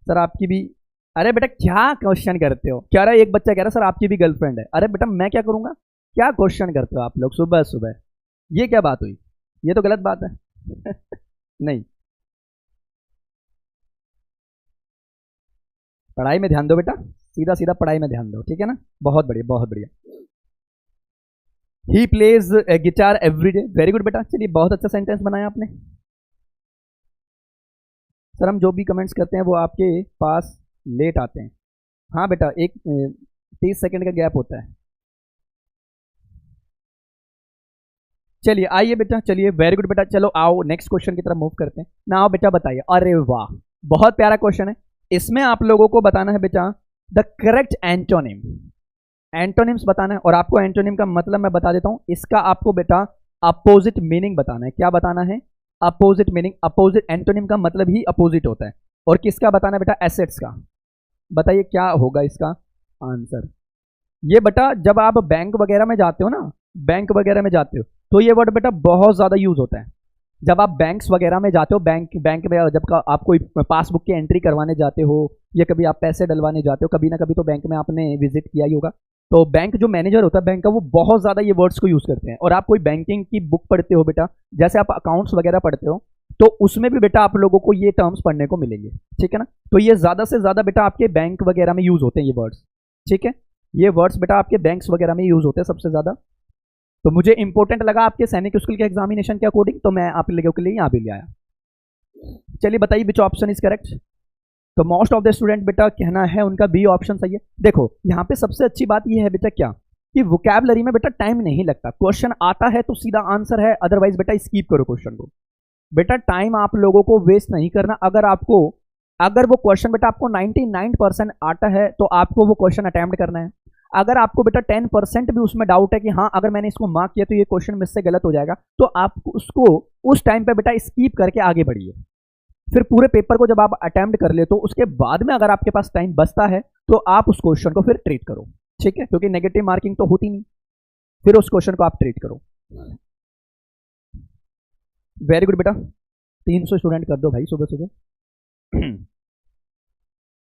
sir. आपकी भी, अरे बेटा क्या क्वेश्चन करते हो, कह रहा है एक बच्चा कह रहा है सर आपकी भी गर्लफ्रेंड है। अरे बेटा मैं क्या करूंगा, क्या क्वेश्चन करते हो आप लोग सुबह सुबह, ये क्या बात हुई, ये तो गलत बात है। नहीं, पढ़ाई में ध्यान दो बेटा, सीधा सीधा पढ़ाई में ध्यान दो, ठीक है ना, बहुत बढ़िया बहुत बढ़िया। He plays guitar every day, very good बेटा, चलिए बहुत अच्छा सेंटेंस बनाया आपने। सर हम जो भी कमेंट्स करते हैं वो आपके पास लेट आते हैं। हाँ बेटा, एक 30 सेकंड का गैप होता है। चलिए आइए बेटा, चलिए वेरी गुड बेटा, चलो आओ नेक्स्ट क्वेश्चन की तरफ मूव करते हैं ना। आओ बेटा बताइए, अरे वाह बहुत प्यारा क्वेश्चन है। इसमें आप लोगों को बताना है बेटा द करेक्ट एंटोनिम, एंटोनिम्स बताना है। और आपको एंटोनिम का मतलब मैं बता देता हूं, इसका आपको बेटा अपोजिट मीनिंग बताना है। क्या बताना है, अपोजिट मीनिंग। अपोजिट एंटोनिम का मतलब ही अपोजिट होता है। और किसका बताना है बेटा, एसेट्स का। बताइए क्या होगा इसका आंसर। ये बेटा जब आप बैंक वगैरह में जाते हो ना, बैंक वगैरह में जाते हो तो ये वर्ड बेटा बहुत ज्यादा यूज होता है। जब आप बैंक्स वगैरह में जाते हो, बैंक में जब आप कोई पासबुक की एंट्री करवाने जाते हो या कभी आप पैसे डलवाने जाते हो, कभी ना कभी तो बैंक में आपने विजिट किया ही होगा। तो बैंक जो मैनेजर होता है बैंक का, वो बहुत ज्यादा ये वर्ड्स को यूज करते हैं। और आप कोई बैंकिंग की बुक पढ़ते हो बेटा, जैसे आप अकाउंट्स वगैरह पढ़ते हो, तो उसमें भी बेटा आप लोगों को ये टर्म्स पढ़ने को मिलेंगे, ठीक है ना। तो ये ज्यादा से ज्यादा बेटा आपके बैंक वगैरह में यूज होते हैं ये वर्ड्स, ठीक है। ये वर्ड्स बेटा आपके बैंक्स वगैरह में यूज होते हैं सबसे ज्यादा। तो मुझे इंपॉर्टेंट लगा आपके सैनिक स्कूल के एग्जामिनेशन के अकॉर्डिंग, तो मैं आप लोगों के लिए यहाँ भी ले आया। चलिए बताइए विच ऑप्शन इज करेक्ट। तो मोस्ट ऑफ द स्टूडेंट बेटा कहना है उनका बी ऑप्शन सही है। देखो यहाँ पे सबसे अच्छी बात यह है बेटा क्या, कि वोकैबुलरी में बेटा टाइम नहीं लगता। क्वेश्चन आता है तो सीधा आंसर है, अदरवाइज बेटा स्किप करो क्वेश्चन को। बेटा टाइम आप लोगों को वेस्ट नहीं करना। अगर वो क्वेश्चन बेटा आपको 99% आता है तो आपको वो क्वेश्चन अटेम्प्ट करना है। अगर आपको बेटा 10% भी उसमें डाउट है कि हाँ अगर मैंने इसको मार्क किया तो ये क्वेश्चन मुझसे गलत हो जाएगा, तो आप उसको उस टाइम पे बेटा स्किप करके आगे बढ़िए। फिर पूरे पेपर को जब आप अटेम्प्ट कर ले तो उसके बाद में अगर आपके पास टाइम बचता है तो आप उस क्वेश्चन को फिर ट्रीट करो, ठीक है, क्योंकि नेगेटिव मार्किंग तो होती नहीं, फिर उस क्वेश्चन को आप ट्रीट करो। वेरी गुड बेटा, 300 स्टूडेंट कर दो भाई सुबह सुबह।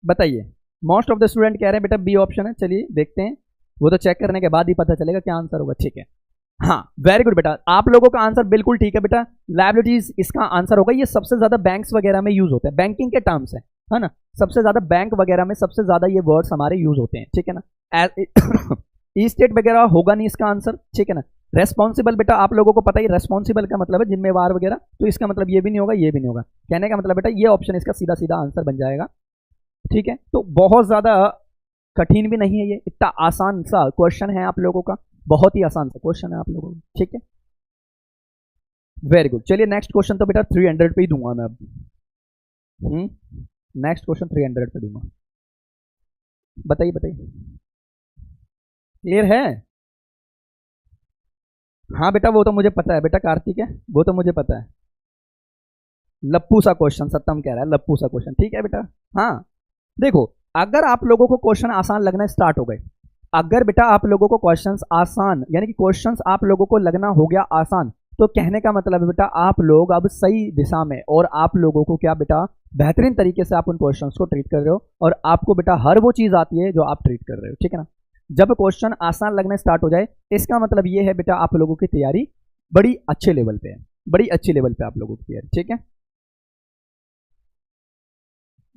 बताइए, मोस्ट ऑफ द स्टूडेंट कह रहे हैं बेटा बी ऑप्शन है। चलिए देखते हैं, वो तो चेक करने के बाद ही पता चलेगा क्या आंसर होगा, ठीक है। हाँ वेरी गुड बेटा, आप लोगों का आंसर बिल्कुल ठीक है बेटा, लायबिलिटीज इसका आंसर होगा। ये सबसे ज्यादा बैंक्स वगैरह में यूज होता है, बैंकिंग के टर्म्स है ना, सबसे ज्यादा बैंक वगैरह में सबसे ज्यादा ये वर्ड्स हमारे यूज होते हैं, ठीक है ना। ई स्टेट वगैरह होगा नहीं इसका आंसर, ठीक है ना। रेस्पॉन्सिबल बेटा आप लोगों को पता ही, रेस्पॉन्सिबल का मतलब है जिम्मेवार वगैरह, तो इसका मतलब ये भी नहीं होगा ये भी नहीं होगा। कहने का मतलब बेटा ये ऑप्शन इसका सीधा सीधा आंसर बन जाएगा, ठीक है। तो बहुत ज्यादा कठिन भी नहीं है, ये इतना आसान सा क्वेश्चन है आप लोगों का, बहुत ही आसान सा क्वेश्चन है आप लोगों को, ठीक है। वेरी गुड, चलिए नेक्स्ट क्वेश्चन तो बेटा 300 पे ही दूंगा मैं अब। नेक्स्ट क्वेश्चन 300 पे दूंगा। बताइए बताइए, क्लियर है। हाँ बेटा वो तो मुझे पता है बेटा, कार्तिक है वो तो मुझे पता है। लप्पू सा क्वेश्चन, सत्यम कह रहा है लप्पू सा क्वेश्चन, ठीक है बेटा। हाँ देखो, अगर आप लोगों को क्वेश्चन आसान लगना स्टार्ट हो गए, अगर बेटा आप लोगों को क्वेश्चंस आसान, यानी कि क्वेश्चंस आप लोगों को लगना हो गया आसान, तो कहने का मतलब है बेटा आप लोग अब सही दिशा में, और आप लोगों को क्या बेटा बेहतरीन तरीके से आप उन क्वेश्चंस को ट्रीट कर रहे हो, और आपको बेटा हर वो चीज आती है जो आप ट्रीट कर रहे हो, ठीक है ना। जब क्वेश्चन आसान लगना स्टार्ट हो जाए, इसका मतलब ये है बेटा आप लोगों की तैयारी बड़ी अच्छे लेवल पे है, बड़ी अच्छी लेवल पे आप लोगों की तैयारी, ठीक है।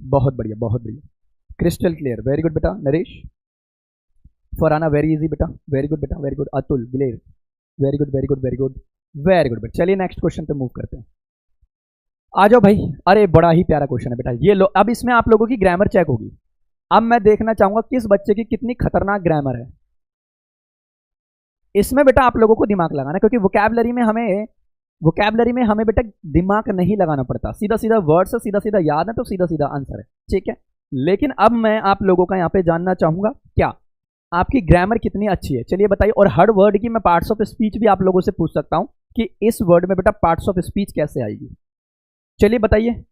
बहुत बढ़िया बहुत बढ़िया, क्रिस्टल क्लियर, वेरी गुड बेटा नरेश। फरहाना वेरी इजी बेटा, वेरी गुड बेटा, very good. Atul glare, very good very good very good very good बेटा। चलिए नेक्स्ट क्वेश्चन पे मूव करते हैं, आ जाओ भाई। अरे बड़ा ही प्यारा क्वेश्चन है बेटा, ये लो। अब इसमें आप लोगों की ग्रामर चेक होगी। अब मैं देखना चाहूंगा किस बच्चे की कितनी खतरनाक ग्रामर है। इसमें बेटा आप लोगों को दिमाग लगाना, क्योंकि वोकैबुलरी में हमें बेटा दिमाग नहीं लगाना पड़ता, सीधा सीधा वर्ड से सीधा सीधा याद है तो सीधा सीधा आंसर है, ठीक है। लेकिन अब मैं आप लोगों का यहाँ पे जानना चाहूंगा क्या आपकी ग्रामर कितनी अच्छी है। चलिए बताइए, और हर वर्ड की मैं पार्ट्स ऑफ स्पीच भी आप लोगों से पूछ सकता हूं कि इस वर्ड में बेटा पार्ट्स ऑफ स्पीच कैसे आएगी। चलिए बताइए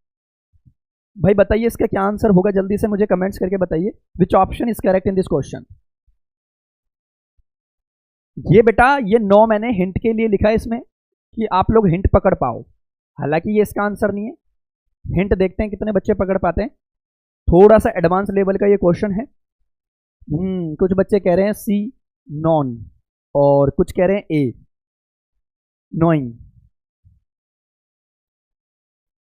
भाई, बताइए इसका क्या आंसर होगा, जल्दी से मुझे कमेंट्स करके बताइए which option is correct in this question. ये बेटा ये 9 मैंने हिंट के लिए लिखा है इसमें, कि आप लोग हिंट पकड़ पाओ। हालांकि ये इसका आंसर नहीं है। हिंट देखते हैं कितने बच्चे पकड़ पाते हैं। थोड़ा सा एडवांस लेवल का ये क्वेश्चन है। कुछ बच्चे कह रहे हैं सी नॉन, और कुछ कह रहे हैं ए नोइंग।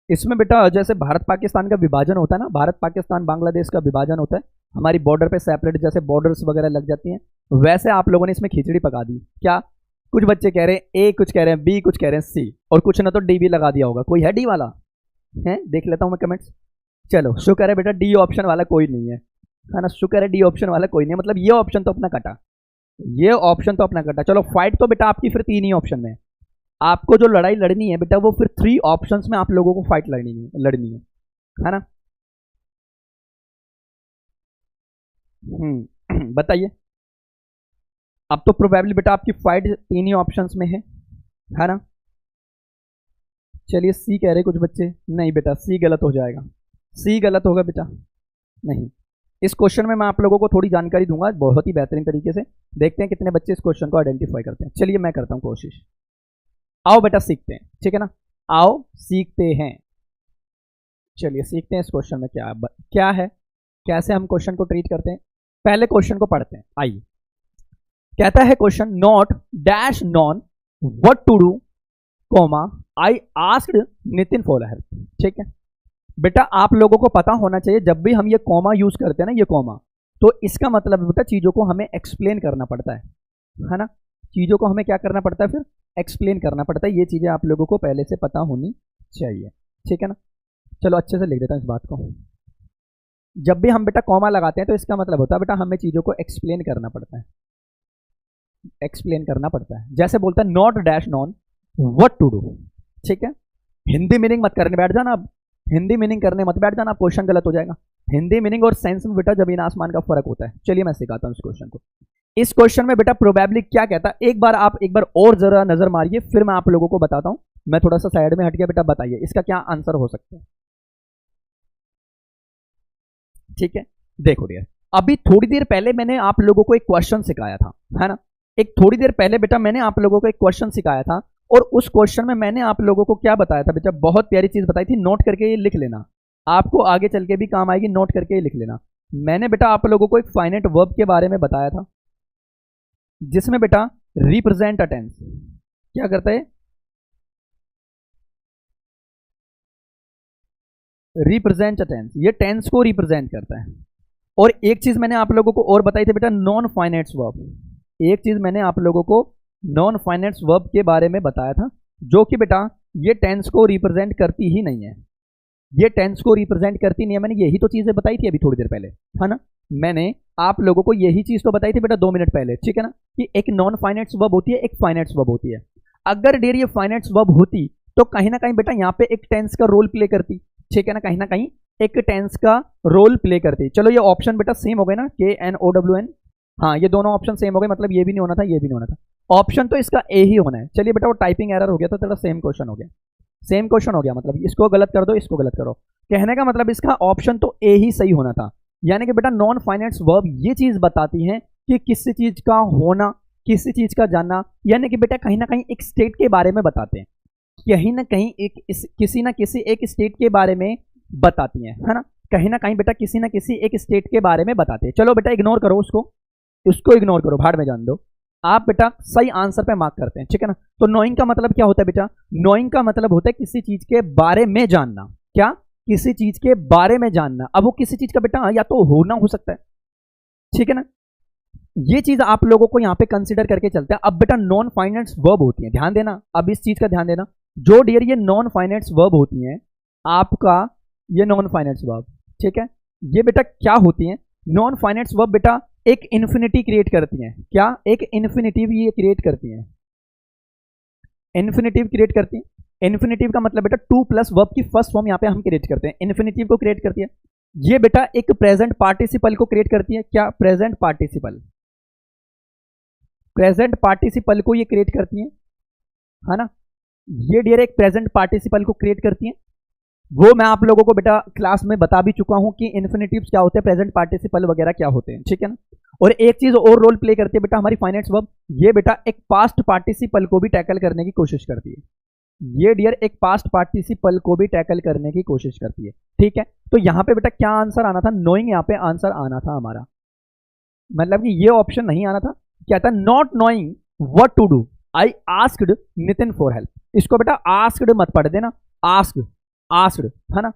इसमें बेटा जैसे भारत पाकिस्तान का विभाजन होता है ना, भारत पाकिस्तान बांग्लादेश का विभाजन होता है, हमारी बॉर्डर पे सेपरेट जैसे बॉर्डर्स वगैरह लग जाती हैं, वैसे आप लोगों ने इसमें खिचड़ी पका दी। क्या कुछ बच्चे कह रहे हैं ए, कुछ कह रहे हैं बी, कुछ कह रहे हैं सी, और कुछ ना तो डी भी लगा दिया होगा। कोई है डी वाला? है, देख लेता हूं मैं कमेंट्स। चलो शुक्र है बेटा डी ऑप्शन वाला कोई नहीं है ना, शुक्र है डी ऑप्शन वाला कोई नहीं है, मतलब ये ऑप्शन तो अपना कटा, ये ऑप्शन तो अपना कटा। चलो फाइट तो बेटा आपकी फिर 3 ही ऑप्शन में है। आपको जो लड़ाई लड़नी है बेटा वो फिर 3 ऑप्शंस में आप लोगों को फाइट लड़नी है ना। बताइए। अब तो प्रोबेबली बेटा आपकी फाइट 3 ही ऑप्शंस में है ना। चलिए सी कह रहे कुछ बच्चे, नहीं बेटा सी गलत हो जाएगा, सी गलत होगा बेटा, नहीं। इस क्वेश्चन में मैं आप लोगों को थोड़ी जानकारी दूंगा बहुत ही बेहतरीन तरीके से। देखते हैं कितने बच्चे इस क्वेश्चन को आइडेंटिफाई करते हैं। चलिए मैं करता हूं कोशिश। आओ बेटा सीखते हैं, ठीक है ना, आओ सीखते हैं। चलिए सीखते हैं इस क्वेश्चन में क्या है, कैसे हम क्वेश्चन को ट्रीट करते हैं। पहले क्वेश्चन को पढ़ते हैं, आइए। कहता है question, not dash known what to do comma I asked Nitin for help. ठीक है बेटा, आप लोगों को पता होना चाहिए जब भी हम ये कॉमा यूज करते हैं ना, ये कॉमा, तो इसका मतलब बेटा चीजों को हमें एक्सप्लेन करना पड़ता है ना। चीजों को हमें क्या करना पड़ता है, फिर एक्सप्लेन करना पड़ता है। ये चीजें आप लोगों को पहले से पता होनी चाहिए, ठीक है ना। चलो अच्छे से लिख देता हूं इस बात को। जब भी हम बेटा कॉमा लगाते हैं तो इसका मतलब होता है बेटा हमें चीजों को एक्सप्लेन करना पड़ता है, एक्सप्लेन करना पड़ता है। जैसे बोलता है not dash known what to do, ठीक है। हिंदी मीनिंग मत करने बैठ जाना, अब हिंदी मीनिंग करने मत बैठ जाना, क्वेश्चन गलत हो जाएगा। हिंदी मीनिंग और सेंस में बेटा जमीन आसमान का फर्क होता है। चलिए मैं सिखाता हूं इस क्वेश्चन को। इस क्वेश्चन में बेटा प्रोबेबली क्या कहता है, एक बार और जरा नजर मारिए, फिर मैं आप लोगों को बताता हूं। मैं थोड़ा सा साइड में हट गया बेटा, बताइए इसका क्या आंसर हो सकता है। ठीक है, देखो डियर, अभी थोड़ी देर पहले मैंने आप लोगों को एक क्वेश्चन सिखाया था, है ना। एक थोड़ी देर पहले बेटा मैंने आप लोगों को एक क्वेश्चन सिखाया था, और उस क्वेश्चन में मैंने आप लोगों को क्या बताया था बेटा, बहुत प्यारी चीज बताई थी। नोट करके ये लिख लेना, आपको आगे चल के भी काम आएगी, नोट करके ये लिख लेना। मैंने बेटा आप लोगों को एक फाइनाइट वर्ब के बारे में बताया था, जिसमें बेटा रिप्रेजेंट अ टेंस क्या करता है, रिप्रेजेंट अ टेंस, ये टेंस को रिप्रेजेंट करता है। और एक चीज मैंने आप लोगों को और बताई थी बेटा, नॉन फाइनाइट्स वर्ब। एक चीज मैंने आप लोगों को नॉन फाइनाइट्स वर्ब के बारे में बताया था, जो कि बेटा ये टेंस को रिप्रेजेंट करती ही नहीं है, ये टेंस को रिप्रेजेंट करती नहीं है। मैंने यही तो चीजें बताई थी अभी थोड़ी देर पहले, है ना। मैंने आप लोगों को यही चीज तो बताई थी बेटा 2 मिनट पहले, ठीक है ना, कि एक नॉन फाइनाइट्स वर्ब होती है, एक फाइनाइट्स वर्ब होती है। अगर डेयर ये फाइनाइट्स वर्ब होती तो कहीं ना कहीं बेटा यहाँ पे एक टेंस का रोल प्ले करती, ठीक है ना, कहीं ना कहीं एक टेंस का रोल प्ले करती। चलो ये ऑप्शन बेटा सेम हो गए ना, KNOWN, हाँ ये दोनों ऑप्शन सेम हो गए, मतलब ये भी नहीं होना था, ये भी नहीं होना था। ऑप्शन तो इसका ए ही होना है। चलिए बेटा वो टाइपिंग एरर हो गया था, थोड़ा सेम क्वेश्चन हो गया, सेम क्वेश्चन हो गया, मतलब इसको गलत कर दो, इसको गलत करो। कहने का मतलब इसका ऑप्शन तो ए ही सही होना था। यानी कि बेटा नॉन फाइनाइट्स वर्ब ये चीज बताती है कि किसी चीज का होना, किसी चीज का जानना, यानी कि बेटा कहीं ना कहीं एक स्टेट के बारे में बताते हैं, कहीं ना कहीं किसी ना किसी एक स्टेट के बारे में बताती हैं, है ना। कहीं ना कहीं बेटा किसी ना किसी एक स्टेट के बारे में बताते हैं। चलो बेटा इग्नोर करो उसको इग्नोर करो, भाड़ में जान दो। आप बेटा सही आंसर पे मार्क करते हैं, ठीक है ना। तो नोइंग का मतलब क्या होता है बेटा, नोइंग का मतलब होता है किसी चीज के बारे में जानना। क्या, किसी चीज के बारे में जानना। अब वो किसी चीज का बेटा या तो होना हो सकता है, ठीक है ना। ये चीज आप लोगों को यहाँ पे कंसिडर करके चलते हैं। अब बेटा नॉन फाइनाइट्स वर्ब होती है, ध्यान देना, अब इस चीज का ध्यान देना, जो डियर ये नॉन फाइनाइट्स वर्ब होती हैं, आपका ये नॉन फाइनाइट्स वर्ब, ठीक है, ये बेटा क्या होती है, नॉन फाइनाइट्स वर्ब बेटा एक इन्फिनिटी क्रिएट करती हैं। क्या, एक इन्फिनिटिव ये क्रिएट करती हैं, इन्फिनिटिव क्रिएट करती है। इन्फिनिटिव का मतलब बेटा 2 प्लस वर्ब की फर्स्ट फॉर्म यहाँ पे हम क्रिएट करते हैं, इन्फिनिटिव को क्रिएट करती है। ये बेटा एक प्रेजेंट पार्टिसिपल को क्रिएट करती है। क्या, प्रेजेंट पार्टिसिपल, प्रेजेंट पार्टिसिपल को ये क्रिएट करती है ना। ये डियर एक प्रेजेंट पार्टिसिपल को क्रिएट करती है। वो मैं आप लोगों को बेटा क्लास में बता भी चुका हूं कि इन्फिनिटिव्स क्या होते हैं, प्रेजेंट पार्टिसिपल वगैरह क्या होते हैं, ठीक है ना। और एक चीज और रोल प्ले करती है बेटा हमारी फाइनाइट्स वर्ब, ये बेटा एक पास्ट पार्टिसिपल को भी टैकल करने की कोशिश करती है। ये डियर एक पास्ट पार्टिसिपल को भी टैकल करने की कोशिश करती है, ठीक है। तो यहाँ पे बेटा क्या आंसर आना था, नोइंग, यहाँ पे आंसर आना था हमारा, मतलब कि ये ऑप्शन नहीं आना था, क्या था, not knowing what to do I asked Nitin for help. इसको बेटा आस्क्ड मत पढ़ देना, आस्क्ड, आस्क्ड, है ना।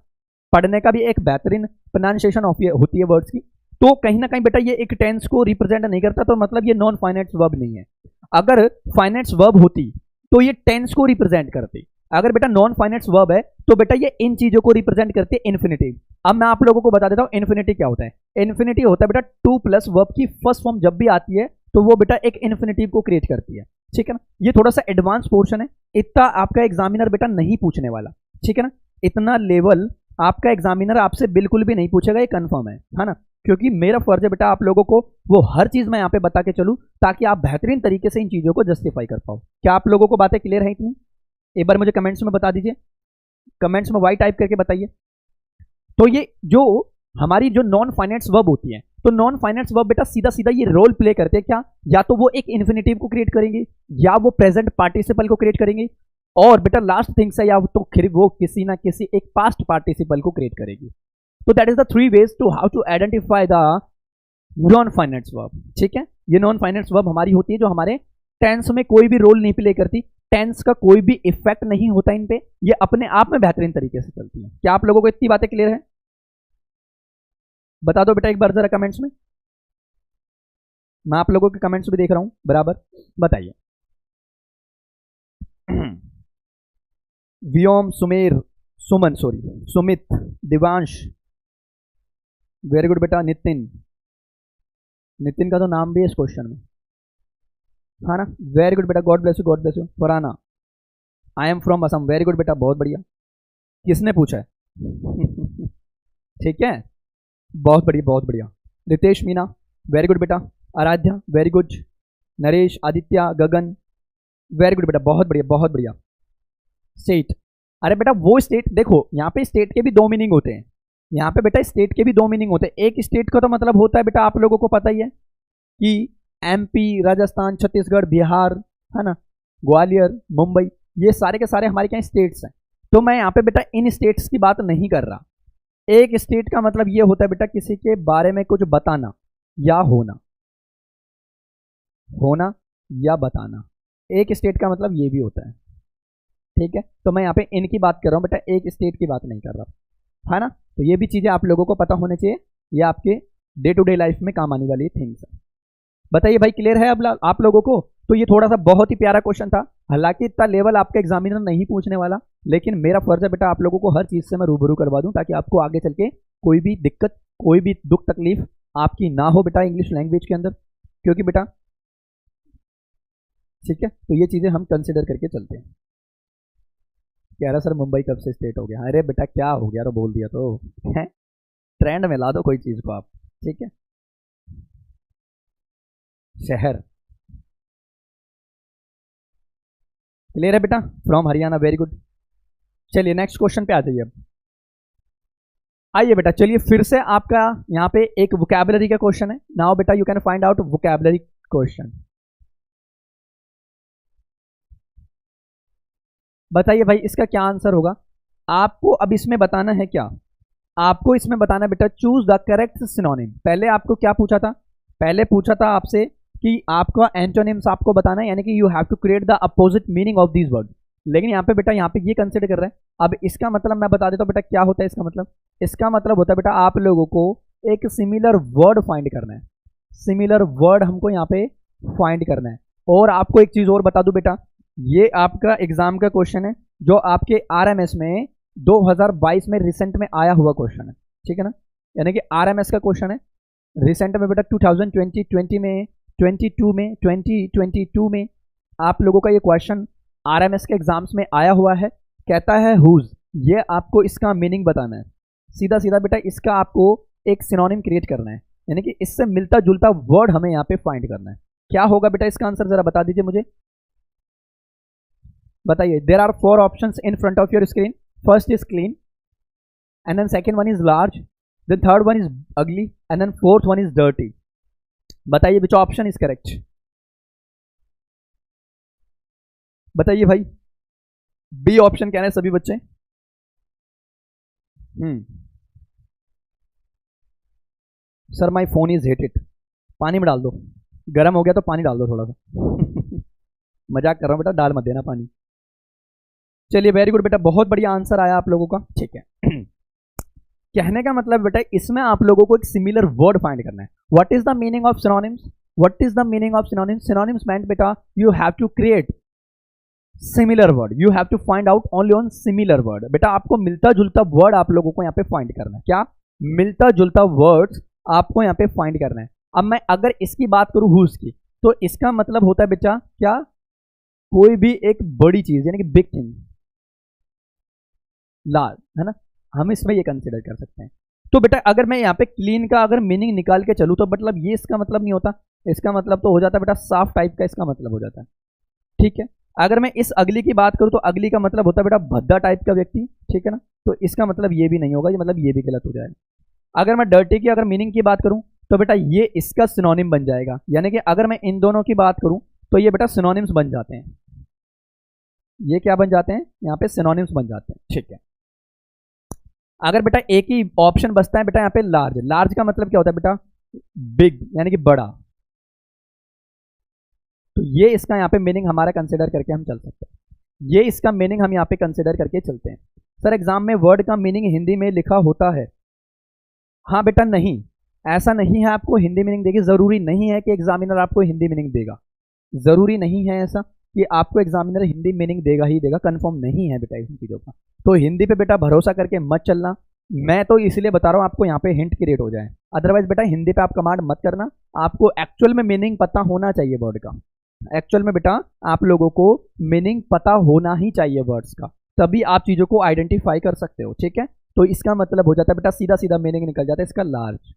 पढ़ने का भी एक बेहतरीन प्रोनाउंसिएशन होती है वर्ड्स की। तो कहीं ना कहीं बेटा ये एक टेंस को रिप्रेजेंट नहीं करता, तो मतलब ये नॉन फाइनेट्स वर्ब नहीं है। अगर फाइनेट्स वर्ब होती तो ये टेंस को रिप्रेजेंट करती। अगर बेटा नॉन फाइनेट्स वर्ब है तो बेटा ये इन चीजों को रिप्रेजेंट करती है, इन्फिनिटिव। अब मैं आप लोगों को बता देता हूं इन्फिनिटी क्या होता है। इन्फिनिटी होता है बेटा टू प्लस वर्ब की फर्स्ट फॉर्म जब भी आती है तो वो बेटा एक इन्फिनिटिव को क्रिएट करती है, ठीक है ना। ये थोड़ा सा एडवांस पोर्शन है, इतना आपका एग्जामिनर बेटा नहीं पूछने वाला, ठीक है ना। इतना लेवल आपका एग्जामिनर आपसे बिल्कुल भी नहीं पूछेगा, ये कंफर्म है ना। क्योंकि मेरा फर्ज है बेटा आप लोगों को वो हर चीज मैं यहाँ पे बता के चलूँ ताकि आप बेहतरीन तरीके से इन चीजों को जस्टिफाई कर पाओ। क्या आप लोगों को बातें क्लियर है इतनी? एक बार मुझे कमेंट्स में बता दीजिए, कमेंट्स में वाई टाइप करके बताइए। तो ये जो हमारी जो नॉन फाइनेट्स वर्ब होती है, तो नॉन फाइनेट्स वर्ब बेटा सीधा सीधा ये रोल प्ले करते हैं क्या, या तो वो एक इन्फिनिटिव को क्रिएट करेंगे या वो प्रेजेंट पार्टिसिपल को क्रिएट करेंगे, और बेटा लास्ट थिंग्स है या तो फिर वो किसी ना किसी एक पास्ट पार्टिसिपल को क्रिएट करेगी। तो that is the three ways to how to identify the non finites verb, ठीक है। ये नॉन फाइनेट्स वर्ब हमारी होती है जो हमारे टेंस में कोई भी रोल नहीं प्ले करती, टेंस का कोई भी इफेक्ट नहीं होता इन पे, ये अपने आप में बेहतरीन तरीके से चलती है। क्या आप लोगों को इतनी बातें क्लियर है? बता दो बेटा एक बार जरा कमेंट्स में, मैं आप लोगों के कमेंट्स भी देख रहा हूं बराबर, बताइए। Vyom, Sumer, Suman, sorry Sumit, Divansh, very good बेटा। नितिन, नितिन का तो नाम भी है इस क्वेश्चन में, हाँ ना, वेरी गुड बेटा, God bless you, God bless you. Farana, I am from Assam, very good बेटा, बहुत बढ़िया। किसने पूछा है? ठीक है, बहुत बढ़िया, बहुत बढ़िया। रितेश मीना, वेरी गुड बेटा। Aradhya, very good. Naresh, Aditya, Gagan, very good बेटा, बहुत बढ़िया, बहुत बढ़िया। स्टेट, अरे बेटा वो स्टेट देखो, यहाँ पे स्टेट के भी दो मीनिंग होते हैं, यहाँ पे बेटा स्टेट के भी दो मीनिंग होते हैं। एक स्टेट का तो मतलब होता है बेटा आप लोगों को पता ही है कि एमपी, राजस्थान, छत्तीसगढ़, बिहार, है ना, ग्वालियर, मुंबई, ये सारे के सारे हमारे क्या स्टेट्स हैं। तो मैं यहाँ पे बेटा इन स्टेट्स की बात नहीं कर रहा। एक स्टेट का मतलब ये होता है बेटा किसी के बारे में कुछ बताना या होना, होना या बताना, एक स्टेट का मतलब ये भी होता है, ठीक है। तो मैं यहाँ पे इनकी बात कर रहा हूँ बेटा, एक स्टेट की बात नहीं कर रहा, है ना। तो ये भी चीजें आप लोगों को पता होने चाहिए, ये आपके डे टू डे लाइफ में काम आने वाली थिंग्स है। बताइए भाई क्लियर है अब आप लोगों को? तो ये थोड़ा सा बहुत ही प्यारा क्वेश्चन था, हालांकि इतना लेवल आपका एग्जामिनर नहीं पूछने वाला, लेकिन मेरा फर्ज है बेटा आप लोगों को हर चीज से मैं रूबरू करवा दूं ताकि आपको आगे चल के कोई भी दिक्कत, कोई भी दुख तकलीफ आपकी ना हो बेटा इंग्लिश लैंग्वेज के अंदर, क्योंकि बेटा ठीक है, तो ये चीजें हम कंसिडर करके चलते हैं। कह रहा सर मुंबई कब से स्टेट हो गया? अरे बेटा क्या हो गया, तो बोल दिया तो है, ट्रेंड में ला दो कोई चीज को आप, ठीक है। शहर, क्लियर है बेटा, फ्रॉम हरियाणा, वेरी गुड। चलिए नेक्स्ट क्वेश्चन पे आ जाइए अब। आइए बेटा चलिए फिर से आपका यहाँ पे एक वोकैबुलरी का क्वेश्चन है। नाउ बेटा you can find out vocabulary question. बताइए भाई इसका क्या आंसर होगा? आपको अब इसमें बताना है क्या, आपको इसमें बताना बेटा चूज द करेक्ट सिनोनिम। पहले आपको क्या पूछा था? पहले पूछा था आपसे कि आपका एंटोनिम्स आपको बताना है, यानी कि you have to create the opposite meaning of these word. लेकिन यहाँ पे बेटा यहाँ पे ये कंसिडर कर रहे हैं। अब इसका मतलब मैं बता देता हूँ बेटा क्या होता है इसका मतलब। इसका मतलब होता है बेटा आप लोगों को एक सिमिलर वर्ड फाइंड करना है, सिमिलर वर्ड हमको यहाँ पे फाइंड करना है। और आपको एक चीज और बता दूं बेटा, ये आपका एग्जाम का क्वेश्चन है जो आपके आरएमएस में 2022 में रिसेंट में आया हुआ क्वेश्चन है, ठीक है ना। यानी कि आरएमएस का क्वेश्चन है रिसेंट में बेटा 2020 में 22 में 2022 में आप लोगों का ये क्वेश्चन आरएमएस के एग्जाम्स में आया हुआ है। कहता है हुज, ये आपको इसका मीनिंग बताना है। सीधा सीधा बेटा इसका आपको एक सिनोनिम क्रिएट करना है, यानी कि इससे मिलता जुलता वर्ड हमें यहाँ पे फाइंड करना है। क्या होगा बेटा इसका आंसर, जरा बता दीजिए मुझे, बताइए। There are 4 options in front of your screen. First is clean, and then second one is large, then third one is ugly, and then fourth one is dirty. बताइए विच ऑप्शन इज करेक्ट, बताइए भाई। बी ऑप्शन कह रहे हैं सभी बच्चे। Sir my phone is heated. पानी में डाल दो, गर्म हो गया तो पानी डाल दो थोड़ा सा। मजाक कर रहा हूँ बेटा, डाल मत देना पानी। चलिए वेरी गुड बेटा, बहुत बढ़िया आंसर आया आप लोगों का, ठीक है। कहने का मतलब बेटा इसमें आप लोगों को एक सिमिलर वर्ड फाइंड करना है। What is the meaning of synonyms? What is the meaning of synonyms? Synonyms meant बेटा you have to create similar word, you have to find out only on similar word. बेटा आपको मिलता जुलता वर्ड आप लोगों को यहाँ पे फाइंड करना है। क्या? मिलता जुलता वर्ड्स आपको यहाँ पे फाइंड करना है। अब मैं अगर इसकी बात करूं हुज की, तो इसका मतलब होता है बेटा क्या? कोई भी एक बड़ी चीज, यानी कि बिग थिंग, लार्ज, है ना, हम इसमें ये कंसिडर कर सकते हैं। तो बेटा अगर मैं यहाँ पे क्लीन का अगर मीनिंग निकाल के चलूँ तो मतलब ये इसका मतलब नहीं होता, इसका मतलब तो हो जाता है बेटा साफ टाइप का इसका मतलब हो जाता है, ठीक है। अगर मैं इस अगली की बात करूं तो अगली का मतलब होता है बेटा भद्दा टाइप का व्यक्ति, ठीक है ना, तो इसका मतलब ये भी नहीं होगा, ये मतलब ये भी गलत हो जाएगा। अगर मैं डर्टी की अगर मीनिंग की बात करूं तो बेटा ये इसका सिनोनिम बन जाएगा, यानी कि अगर मैं इन दोनों की बात करूं तो ये बेटा सिनोनिम्स बन जाते हैं। ये क्या बन जाते हैं? यहाँ पे सिनोनिम्स बन जाते हैं, ठीक है। अगर बेटा एक ही ऑप्शन बचता है बेटा यहाँ पे लार्ज, लार्ज का मतलब क्या होता है बेटा? बिग, यानी कि बड़ा। तो ये इसका यहाँ पे मीनिंग हमारा कंसिडर करके हम चल सकते हैं, ये इसका मीनिंग हम यहाँ पे कंसिडर करके चलते हैं। सर एग्जाम में वर्ड का मीनिंग हिंदी में लिखा होता है? हाँ बेटा नहीं, ऐसा नहीं है आपको हिंदी मीनिंग देगी, जरूरी नहीं है कि एग्जामिनर आपको हिंदी मीनिंग देगा, जरूरी नहीं है ऐसा कि आपको एग्जामिनर हिंदी मीनिंग देगा ही देगा, कंफर्म नहीं है बेटा इन चीज़ों का। तो हिंदी पे बेटा भरोसा करके मत चलना, मैं तो इसलिए बता रहा हूँ आपको यहाँ पे हिंट क्रिएट हो जाए, अदरवाइज बेटा हिंदी पे आप कमांड मत करना। आपको एक्चुअल में मीनिंग पता होना चाहिए वर्ड का, एक्चुअल में बेटा आप लोगों को मीनिंग पता होना ही चाहिए वर्ड्स का, तभी आप चीज़ों को आइडेंटिफाई कर सकते हो, ठीक है। तो इसका मतलब हो जाता है बेटा सीधा सीधा मीनिंग निकल जाता है इसका लार्ज,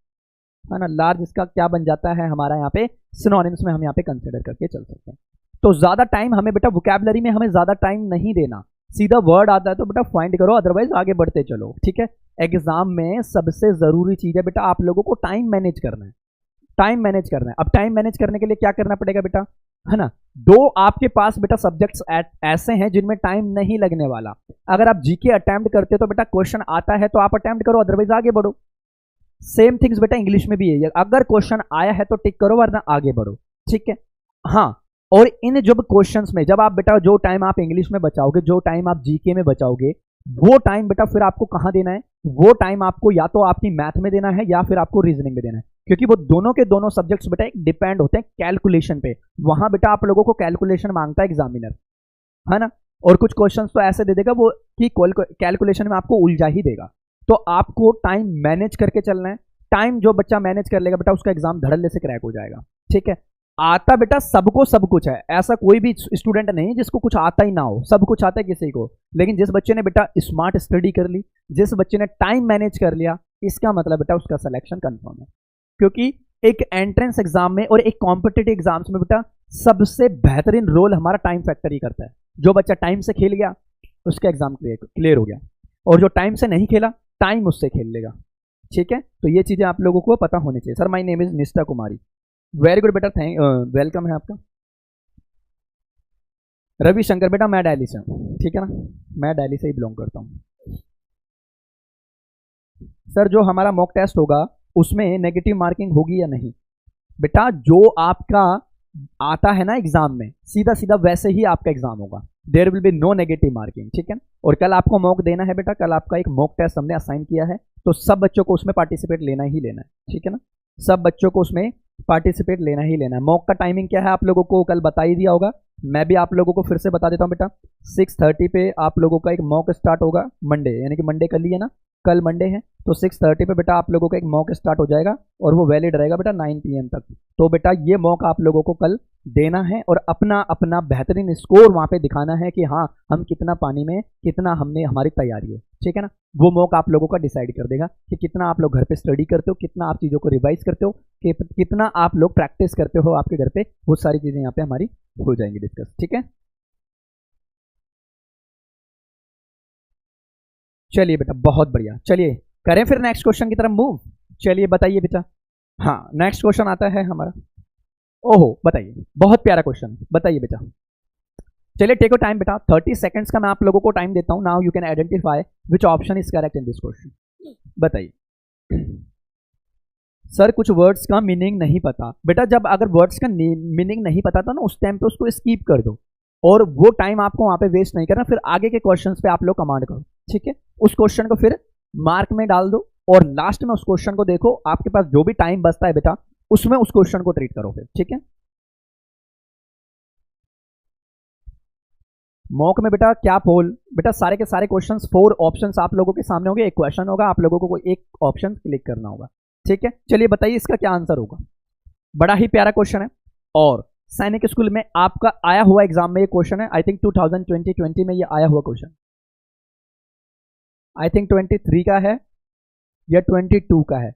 है ना। लार्ज इसका क्या बन जाता है हमारा यहाँ पे सिनोनिम्स में हम यहाँ पे कंसिडर करके चल सकते हैं। तो ज्यादा टाइम हमें बेटा वोकैबुलरी में हमें ज्यादा टाइम नहीं देना, सीधा वर्ड आता है तो बेटा फाइंड करो, अदरवाइज आगे बढ़ते चलो, ठीक है। एग्जाम में सबसे जरूरी चीज है बेटा आप लोगों को टाइम मैनेज करना है, टाइम मैनेज करना है। अब टाइम मैनेज करने के लिए क्या करना पड़ेगा बेटा, है ना, दो आपके पास बेटा सब्जेक्ट्स ऐसे हैं जिनमें टाइम नहीं लगने वाला। अगर आप जीके अटेम्प्ट करते हो तो बेटा क्वेश्चन आता है तो आप अटेम्प्ट करो, अदरवाइज आगे बढ़ो। सेम थिंग्स बेटा इंग्लिश में भी है, अगर क्वेश्चन आया है तो टिक करो वरना आगे बढ़ो, ठीक है। हाँ, और इन जब क्वेश्चंस में जब आप बेटा जो टाइम आप इंग्लिश में बचाओगे, जो टाइम आप जीके में बचाओगे, वो टाइम बेटा फिर आपको कहां देना है? वो टाइम आपको या तो आपकी मैथ में देना है या फिर आपको रीजनिंग में देना है, क्योंकि वो दोनों के दोनों सब्जेक्ट्स बेटा एक डिपेंड होते हैं कैलकुलेशन पे। वहां बेटा आप लोगों को कैलकुलेशन मांगता है एग्जामिनर, है ना, और कुछ क्वेश्चंस तो ऐसे दे देगा वो कि कैलकुलेशन में आपको उलझा ही देगा। तो आपको टाइम मैनेज करके चलना है, टाइम जो बच्चा मैनेज कर लेगा बेटा उसका एग्जाम धड़ल्ले से क्रैक हो जाएगा, ठीक है। आता बेटा सबको सब कुछ है, ऐसा कोई भी स्टूडेंट नहीं जिसको कुछ आता ही ना हो, सब कुछ आता है किसी को, लेकिन जिस बच्चे ने बेटा स्मार्ट स्टडी कर ली, जिस बच्चे ने टाइम मैनेज कर लिया, इसका मतलब बेटा उसका सिलेक्शन कंफर्म है। क्योंकि एक एंट्रेंस एग्जाम में और एक कॉम्पिटेटिव एग्जाम्स में बेटा सबसे बेहतरीन रोल हमारा टाइम फैक्टर ही करता है। जो बच्चा टाइम से खेल गया उसका एग्जाम क्लियर हो गया, और जो टाइम से नहीं खेला टाइम उससे खेल लेगा, ठीक है। तो ये चीजें आप लोगों को पता होनी चाहिए। सर माय नेम इज निष्ठा कुमारी, वेरी गुड बेटा, थैंक वेलकम है आपका। रविशंकर बेटा मैं दिल्ली से हूँ, ठीक है ना, मैं दिल्ली से ही बिलोंग करता हूँ। सर जो हमारा मॉक टेस्ट होगा उसमें नेगेटिव मार्किंग होगी या नहीं? बेटा जो आपका आता है ना एग्जाम में सीधा सीधा वैसे ही आपका एग्जाम होगा, there will be no negative marking, ठीक है। और कल आपको मॉक देना है बेटा, कल आपका एक मॉक टेस्ट हमने असाइन किया है, तो सब बच्चों को उसमें पार्टिसिपेट लेना ही लेना है, ठीक है ना, सब बच्चों को उसमें पार्टिसिपेट लेना ही लेना है। मॉक का टाइमिंग क्या है आप लोगों को कल बता ही दिया होगा, मैं भी आप लोगों को फिर से बता देता हूँ बेटा। 6:30 पे आप लोगों का एक मॉक स्टार्ट होगा, मंडे, यानी कि मंडे कल ही है ना, कल मंडे है, तो 6:30 पे बेटा आप लोगों का एक मॉक स्टार्ट हो जाएगा और वो वैलिड रहेगा बेटा 9 PM तक। तो बेटा ये मॉक आप लोगों को कल देना है और अपना अपना बेहतरीन स्कोर वहाँ पे दिखाना है कि हाँ हम कितना पानी में, कितना हमने हमारी तैयारी है, ठीक है ना। वो मॉक आप लोगों का डिसाइड कर देगा कि कितना आप लोग घर पे स्टडी करते हो, कितना आप चीज़ों को रिवाइज करते हो, कितना आप लोग प्रैक्टिस करते हो आपके घर पे, वो सारी चीज़ें यहाँ पे हमारी हो जाएंगी डिस्कस, ठीक है। चलिए बेटा बहुत बढ़िया, चलिए करें फिर नेक्स्ट क्वेश्चन की तरफ मूव। चलिए बताइए बेटा, हाँ नेक्स्ट क्वेश्चन आता है हमारा, ओहो बताइए, बहुत प्यारा क्वेश्चन, बताइए बेटा। चलिए टेक योर टाइम बेटा, 30 सेकंड्स का मैं आप लोगों को टाइम देता हूं। Now you can identify which option is correct in this question. बताइए सर कुछ वर्ड्स का मीनिंग नहीं पता। बेटा जब अगर वर्ड्स का मीनिंग नहीं पता था ना, उस टाइम पे उसको स्किप कर दो और वो टाइम आपको वहां पे वेस्ट नहीं करना, फिर आगे के क्वेश्चंस पे आप लोग कमांड करो, ठीक है। उस क्वेश्चन को फिर मार्क में डाल दो और लास्ट में उस क्वेश्चन को देखो, आपके पास जो भी टाइम बचता है बेटा उसमें उस क्वेश्चन को ट्रीट करो फिर, ठीक है। मॉक में बेटा क्या पोल, बेटा सारे के सारे क्वेश्चंस 4 ऑप्शंस आप लोगों के सामने होंगे, एक क्वेश्चन होगा, आप लोगों को कोई एक ऑप्शन क्लिक करना होगा, ठीक है। चलिए बताइए इसका क्या आंसर होगा। बड़ा ही प्यारा क्वेश्चन है और सैनिक स्कूल में आपका आया हुआ एग्जाम में ये क्वेश्चन है। आई थिंक 2020 में ये आया हुआ क्वेश्चन, आई थिंक 23 का है या 22 का है,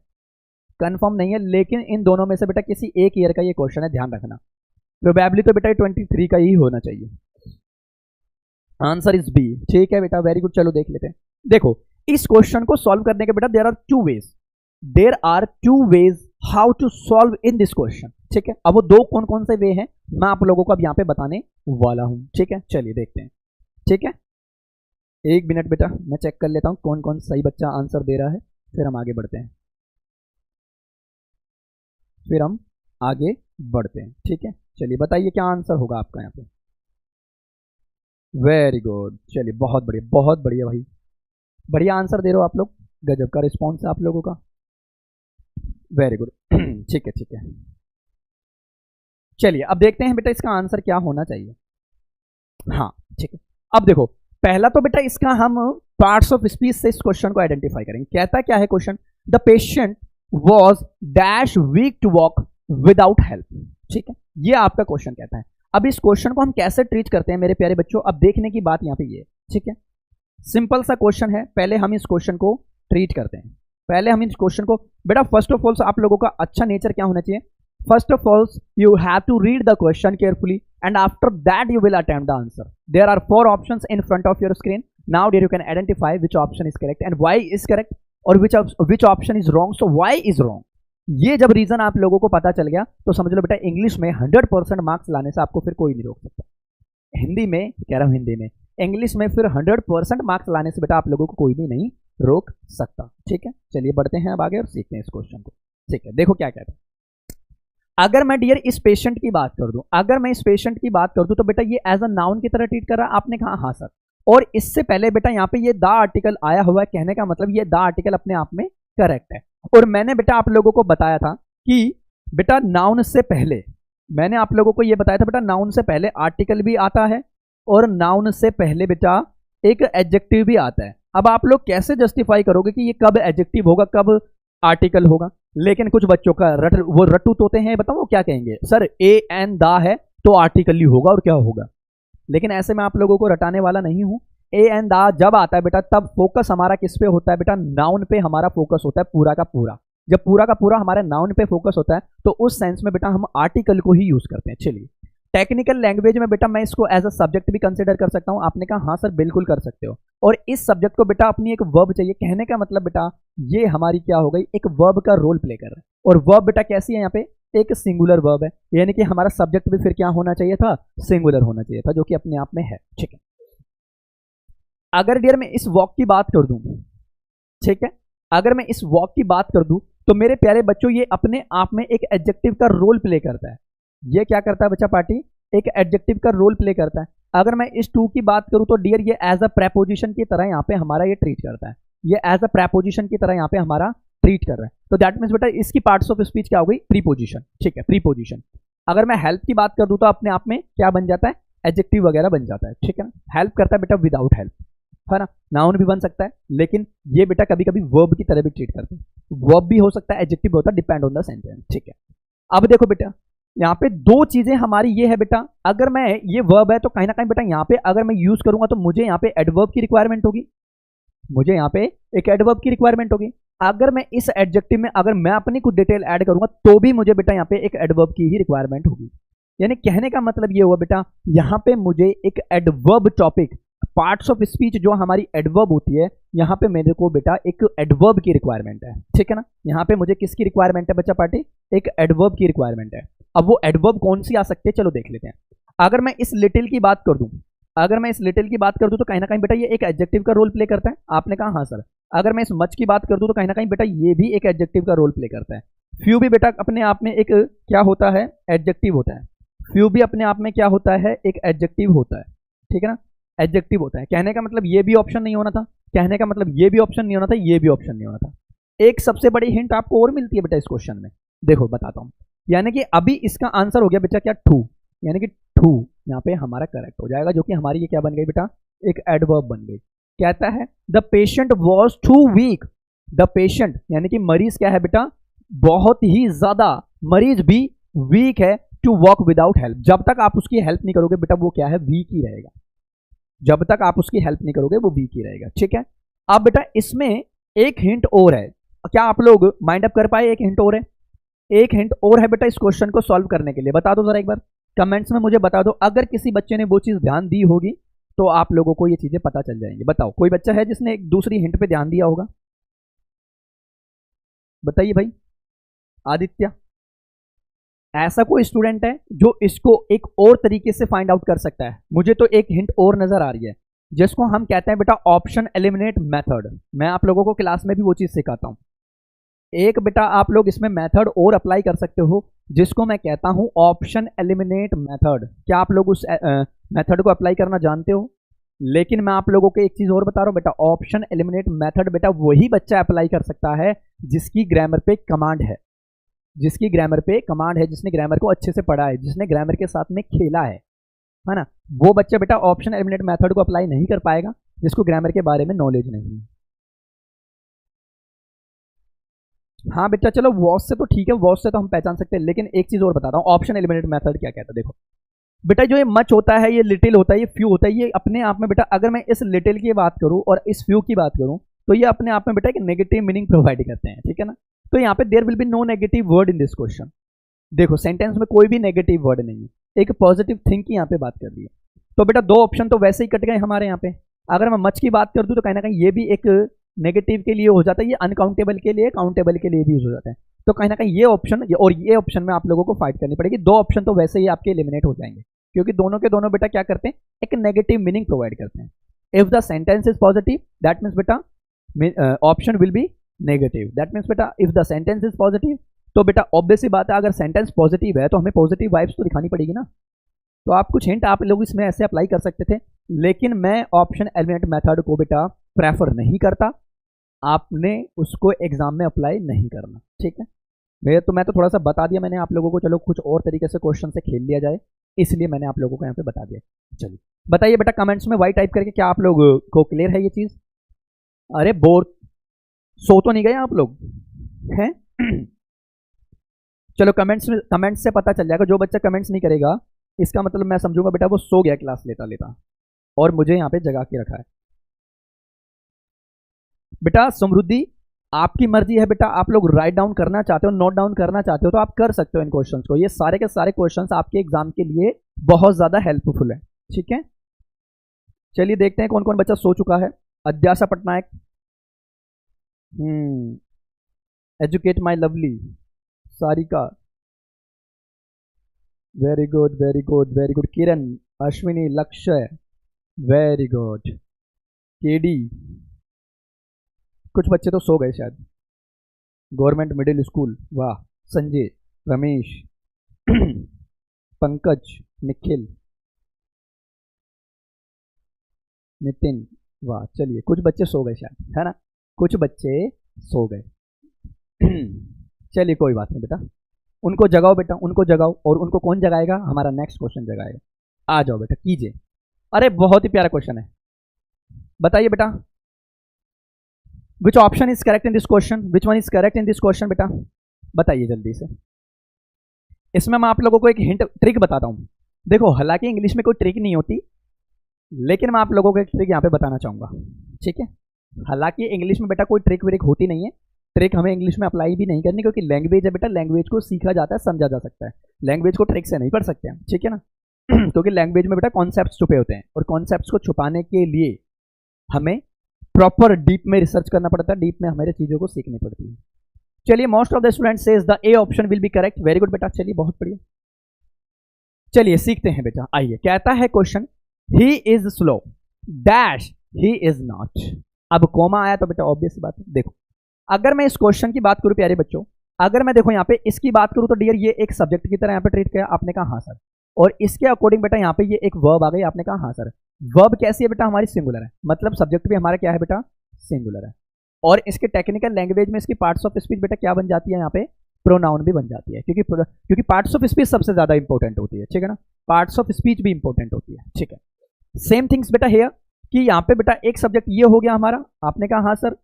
कंफर्म नहीं है, लेकिन इन दोनों में से बेटा किसी एक ईयर का ये क्वेश्चन है, ध्यान रखना। प्रोबेबली तो बेटा 23 का ही होना चाहिए। आंसर इज बी, ठीक है बेटा, वेरी गुड। चलो देख लेते हैं। देखो इस क्वेश्चन को सॉल्व करने के बेटा there are two ways how to solve in this question, ठीक है। अब वो दो कौन कौन से वे हैं मैं आप लोगों को अब यहाँ पे बताने वाला हूं, ठीक है। चलिए देखते हैं, ठीक है। एक मिनट बेटा मैं चेक कर लेता हूं कौन कौन सही बच्चा आंसर दे रहा है, फिर हम आगे बढ़ते हैं, ठीक है। चलिए बताइए क्या आंसर होगा आपका यहाँ पे। वेरी गुड, चलिए बहुत बढ़िया भाई, बढ़िया आंसर दे रहे हो आप लोग, गजब का रिस्पॉन्स है आप लोगों का, वेरी गुड। ठीक है। चलिए अब देखते हैं बेटा इसका आंसर क्या होना चाहिए। हाँ ठीक है, अब देखो पहला तो बेटा इसका हम पार्ट्स ऑफ स्पीच से इस क्वेश्चन को आइडेंटिफाई करेंगे। कहता क्या है question, the patient was dash weak to walk without help, ठीक है, ये आपका क्वेश्चन कहता है। अब इस क्वेश्चन को हम कैसे ट्रीट करते हैं मेरे प्यारे बच्चों, अब देखने की बात यहाँ पे ये, ठीक है। सिंपल सा क्वेश्चन है, पहले हम इस क्वेश्चन को ट्रीट करते हैं। पहले हम इस क्वेश्चन को बेटा फर्स्ट ऑफ ऑल आप लोगों का अच्छा नेचर क्या होना चाहिए, first of all you have to read the question carefully and after that you will attempt the answer. There are 4 options in front of your screen, now dear you can identify which option is correct and why is correct और which option is wrong, so why is wrong. ये जब रीजन आप लोगों को पता चल गया तो समझ लो बेटा इंग्लिश में 100% मार्क्स लाने से आपको फिर कोई नहीं रोक सकता। हिंदी में कह रहा हूं, हिंदी में, इंग्लिश में फिर 100% मार्क्स लाने से बेटा आप लोगों को कोई भी नहीं रोक सकता, ठीक है। चलिए बढ़ते हैं अब आगे और सीखते हैं इस क्वेश्चन को, ठीक है। देखो क्या कहता है, अगर मैं डियर इस पेशेंट की बात कर दूं, अगर मैं इस पेशेंट की बात कर दूं तो बेटा ये एज अ नाउन की तरह ट्रीट कर रहा है। आपने कहा हाँ सर, और इससे पहले बेटा यहाँ पे ये द आर्टिकल आया हुआ है, कहने का मतलब ये द आर्टिकल अपने आप में करेक्ट है। और मैंने बेटा आप लोगों को बताया था कि बेटा नाउन से पहले, मैंने आप लोगों को ये बताया था बेटा नाउन से पहले आर्टिकल भी आता है और नाउन से पहले बेटा एक एडजेक्टिव भी आता है। अब आप लोग कैसे जस्टिफाई करोगे कि ये कब एडजेक्टिव होगा कब आर्टिकल होगा, लेकिन कुछ बच्चों का वो रट्टू तोते हैं, बताओ वो क्या कहेंगे, सर ए एन दा है तो आर्टिकल ही होगा और क्या होगा। लेकिन ऐसे मैं आप लोगों को रटाने वाला नहीं हूं। ए एन दा जब आता है बेटा तब फोकस हमारा किस पे होता है बेटा, नाउन पे हमारा फोकस होता है पूरा का पूरा। जब पूरा का पूरा हमारे नाउन पे फोकस होता है तो उस सेंस में बेटा हम आर्टिकल को ही यूज करते हैं। चलिए टेक्निकल लैंग्वेज में बेटा मैं इसको एज अ सब्जेक्ट भी कंसिडर कर सकता हूं। आपने कहा हाँ सर बिल्कुल कर सकते हो, और इस सब्जेक्ट को बेटा अपनी एक वर्ब चाहिए। कहने का मतलब बेटा ये हमारी क्या हो गई, एक वर्ब का रोल प्ले कर रहा है, और वर्ब बेटा कैसी है यहाँ पे, एक सिंगुलर वर्ब है, यानी कि हमारा सब्जेक्ट भी फिर क्या होना चाहिए था, सिंगुलर होना चाहिए था, जो कि अपने आप में है, ठीक है। अगर डियर मैं इस वॉक की बात कर दूं, ठीक है, अगर मैं इस वॉक की बात कर दूं तो मेरे प्यारे बच्चों ये अपने आप में एक एडजेक्टिव का रोल प्ले करता है। ये क्या करता है बच्चा पार्टी, एक एडजेक्टिव का रोल प्ले करता है। अगर मैं इस टू की बात करूं तो डियर ये एज अ प्रेपोजिशन की तरह यहाँ पे हमारा ये ट्रीट करता है, ये एज अ प्रेपोजिशन की तरह यहाँ पे हमारा ट्रीट कर रहा है। तो दैट मीन्स बेटा इसकी पार्ट्स ऑफ स्पीच क्या हो गई, प्रीपोजिशन, ठीक है, प्रीपोजिशन। अगर मैं हेल्प की बात कर दूं तो अपने आप में क्या बन जाता है, एडजेक्टिव वगैरह बन जाता है, ठीक है ना। हेल्प करता है बेटा विदाउट हेल्प, है ना, नाउन भी बन सकता है, लेकिन ये बेटा कभी कभी वर्ब की तरह भी ट्रीट करते हैं। वर्ब भी हो सकता है, एडजेक्टिव होता है, डिपेंड ऑन द सेंटेंस, ठीक है। अब देखो बेटा यहाँ पे दो चीजें हमारी ये है बेटा, अगर मैं ये वर्ब है तो कहीं ना कहीं बेटा यहाँ पे अगर मैं यूज करूंगा तो मुझे यहाँ पे एडवर्ब की रिक्वायरमेंट होगी, मुझे यहाँ पे एक एडवर्ब की रिक्वायरमेंट होगी। अगर मैं इस एडजेक्टिव में अगर मैं अपनी कुछ डिटेल ऐड करूंगा तो भी मुझे बेटा यहाँ पे एक एडवर्ब की ही रिक्वायरमेंट होगी। यानी कहने का मतलब ये हुआ बेटा यहाँ पे मुझे एक adverb topic, parts of speech जो हमारी एडवर्ब होती है, यहाँ पे मेरे को बेटा एक एडवर्ब की रिक्वायरमेंट है, ठीक है ना। यहाँ पे मुझे किसकी रिक्वायरमेंट है बच्चा पार्टी, एक एडवर्ब की रिक्वायरमेंट है। अब वो एडवर्ब कौन सी आ सकती है, चलो देख लेते हैं। अगर मैं इस लिटिल की बात कर दूं, अगर मैं इस लिटिल की बात कर दूं तो कहीं ना कहीं बेटा ये एक एडजेक्टिव का रोल प्ले करता है। आपने कहा हाँ सर। अगर मैं इस मच की बात कर दूं तो कहीं ना कहीं बेटा ये भी एक एडजेक्टिव का रोल प्ले करता है। फ्यू भी बेटा अपने आप में एक क्या होता है, एडजेक्टिव होता है। फ्यू भी अपने आप में क्या होता है, एक एडजेक्टिव होता है, ठीक है ना, एडजेक्टिव होता है। कहने का मतलब ये भी ऑप्शन नहीं होना था, कहने का मतलब ये भी ऑप्शन नहीं होना था, ये भी ऑप्शन नहीं होना था। एक सबसे बड़ी हिंट आपको और मिलती है बेटा इस क्वेश्चन में, देखो बताता हूं। यानी कि अभी इसका आंसर हो गया बेटा क्या, टू, यानी कि टू यहाँ पे हमारा करेक्ट हो जाएगा, जो कि हमारी ये क्या बन गई बेटा, एक एडवर्ब बन गई। कहता है the patient was too weak, the patient यानी कि मरीज क्या है बेटा, बहुत ही ज्यादा, मरीज भी वीक है, टू वॉक विदाउट हेल्प। जब तक आप उसकी हेल्प नहीं करोगे बेटा वो क्या है, वीक ही रहेगा। जब तक आप उसकी हेल्प नहीं करोगे वो वीक ही रहेगा, ठीक है। अब बेटा इसमें एक हिंट और है, क्या आप लोग माइंड अप कर पाए? एक हिंट और है, एक हिंट और है बेटा इस क्वेश्चन को सॉल्व करने के लिए। बता दो जरा एक बार कमेंट्स में मुझे बता दो, अगर किसी बच्चे ने वो चीज ध्यान दी होगी तो आप लोगों को ये चीजें पता चल जाएंगी। बताओ कोई बच्चा है जिसने एक दूसरी हिंट पे ध्यान दिया होगा? बताइए भाई। आदित्य, ऐसा कोई स्टूडेंट है जो इसको एक और तरीके से फाइंड आउट कर सकता है? मुझे तो एक हिंट और नजर आ रही है जिसको हम कहते हैं बेटा ऑप्शन एलिमिनेट मेथड। मैं आप लोगों को क्लास में भी वो चीज सिखाता हूं। एक बेटा आप लोग इसमें मेथड और अप्लाई कर सकते हो जिसको मैं कहता हूं ऑप्शन एलिमिनेट मेथड। क्या आप लोग उस मेथड को अप्लाई करना जानते हो? लेकिन मैं आप लोगों को एक चीज और बता रहा हूं बेटा, ऑप्शन एलिमिनेट मेथड बेटा वही बच्चा अप्लाई कर सकता है जिसकी ग्रामर पे कमांड है, जिसकी ग्रामर पे कमांड है, जिसने ग्रामर को अच्छे से पढ़ा है, जिसने ग्रामर के साथ में खेला है ना। वो बच्चा बेटा ऑप्शन एलिमिनेट मेथड को अप्लाई नहीं कर पाएगा जिसको ग्रामर के बारे में नॉलेज नहीं है। हाँ बेटा चलो वॉस से तो ठीक है, वॉस से तो हम पहचान सकते हैं, लेकिन एक चीज और बताता हूँ ऑप्शन एलिमिनेट मेथड क्या कहता है। देखो बेटा जो ये मच होता है, ये लिटिल होता है, ये फ्यू होता है, ये अपने आप में बेटा अगर मैं इस लिटिल की बात करूं और इस फ्यू की बात करूं तो ये अपने आप में बेटा एक नेगेटिव मीनिंग प्रोवाइड करते हैं, ठीक है ना। तो यहाँ पे there will be no negative word in this question. देखो सेंटेंस में कोई भी नेगेटिव वर्ड नहीं है, एक पॉजिटिव थिंग की यहाँ पे बात कर रही है। तो बेटा दो ऑप्शन तो वैसे ही कट गए हमारे यहाँ पे। अगर मैं मच की बात कर दूं तो कहीं ना कहीं ये भी एक नेगेटिव के लिए हो जाता है, ये अनकाउंटेबल के लिए, काउंटेबल के लिए भी यूज हो जाता है। तो कहीं ना कहीं ये ऑप्शन और ये ऑप्शन में आप लोगों को फाइट करनी पड़ेगी। दो ऑप्शन तो वैसे ही आपके एलिमिनेट हो जाएंगे क्योंकि दोनों के दोनों बेटा क्या करते हैं, एक नेगेटिव मीनिंग प्रोवाइड करते हैं। If the sentence is positive that means बेटा option will be negative. That means बेटा if the sentence is positive, तो बेटा ऑब्वियस सी बात है अगर सेंटेंस पॉजिटिव है तो हमें पॉजिटिव वाइब्स तो दिखानी पड़ेगी ना। तो आप कुछ हिंट आप लोग इसमें ऐसे अप्लाई कर सकते थे, लेकिन मैं ऑप्शन एलिमिनेट मेथड को बेटा प्रेफर नहीं करता। आपने उसको एग्जाम में अप्लाई नहीं करना, ठीक है। मैं तो थोड़ा सा बता दिया मैंने आप लोगों को, चलो कुछ और तरीके से क्वेश्चन से खेल लिया जाए, इसलिए मैंने आप लोगों को यहाँ पे बता दिया। चलिए बताइए बेटा कमेंट्स में वाई टाइप करके, क्या आप लोग को क्लियर है ये चीज? अरे बोर सो तो नहीं गए आप लोग हैं? चलो कमेंट्स से पता चल जाएगा। जो बच्चा कमेंट्स नहीं करेगा इसका मतलब मैं समझूंगा बेटा वो सो गया क्लास लेता लेता और मुझे यहाँ पे जगा के रखा है। बेटा समृद्धि आपकी मर्जी है बेटा, आप लोग राइट डाउन करना चाहते हो, नोट डाउन करना चाहते हो तो आप कर सकते हो इन क्वेश्चंस को। ये सारे के सारे क्वेश्चंस आपके एग्जाम के लिए बहुत ज्यादा हेल्पफुल है, ठीक है। चलिए देखते हैं कौन कौन बच्चा सो चुका है। Adhyasha Patnaik, educate my lovely, Sarika, very good very good very good. Kiran, Ashwini, Lakshya, very good. KD, कुछ बच्चे तो सो गए शायद। गवर्नमेंट मिडिल स्कूल, वाह। संजय, रमेश, पंकज, निखिल, नितिन, वाह। चलिए कुछ बच्चे सो गए शायद, है ना, कुछ बच्चे सो गए। चलिए कोई बात नहीं बेटा, उनको जगाओ बेटा, उनको जगाओ। और उनको कौन जगाएगा? हमारा नेक्स्ट क्वेश्चन जगाएगा। आ जाओ बेटा कीजिए। अरे बहुत ही प्यारा क्वेश्चन है, बताइए बेटा विच option is correct in this question, which one is correct in this question बेटा बताइए जल्दी से। इसमें मैं आप लोगों को एक हिंट ट्रिक बताता हूं। देखो हालांकि इंग्लिश में कोई ट्रिक नहीं होती, लेकिन मैं आप लोगों को एक ट्रिक यहाँ पे बताना चाहूंगा, ठीक है। हालांकि इंग्लिश में बेटा कोई ट्रिक व्रिक होती नहीं है, ट्रिक हमें इंग्लिश में अप्लाई भी नहीं करनी क्योंकि लैंग्वेज है बेटा, लैंग्वेज को सीखा जाता है, समझा जा सकता है। लैंग्वेज को ट्रिक से नहीं पढ़ सकते हम, ठीक है ना। क्योंकि लैंग्वेज में बेटा कॉन्सेप्ट छुपे होते हैं और कॉन्सेप्ट को छुपाने के लिए हमें प्रॉपर डीप में रिसर्च करना पड़ता है, डीप में हमारे चीजों को सीखनी पड़ती है। चलिए most of the student says the A option will B correct, very good बेटा। चलिए बहुत बढ़िया, चलिए सीखते हैं बेटा। आइए कहता है question, he is slow dash he is not. अब कोमा आया तो बेटा ऑब्वियस बात है। देखो अगर मैं इस क्वेश्चन की बात करूं प्यारे बच्चों, अगर मैं देखो यहाँ पे इसकी बात करूं तो डियर ये एक सब्जेक्ट की तरह यहाँ पे ट्रीट किया, आपने कहा हाँ सर। और इसके अकॉर्डिंग बेटा यहाँ पे ये एक वर्ब आ गई, आपने कहा हाँ सर। वर्ब कैसी है बेटा, हमारी सिंगुलर है, मतलब सब्जेक्ट भी हमारा क्या है बेटा, सिंगुलर है। और इसके टेक्निकल लैंग्वेज में इसकी पार्ट्स ऑफ स्पीच बेटा क्या बन जाती है, यहाँ पे प्रोनाउन भी बन जाती है, क्योंकि पार्ट्स ऑफ स्पीच सबसे ज्यादा इंपॉर्टेंट होती है, ठीक है ना, पार्ट्स ऑफ स्पीच भी इंपॉर्टेंट होती है, ठीक है। सेम थिंग्स बेटा हेयर कि यहाँ पे बेटा एक सब्जेक्ट ये हो गया हमारा, आपने कहा हाँ सर,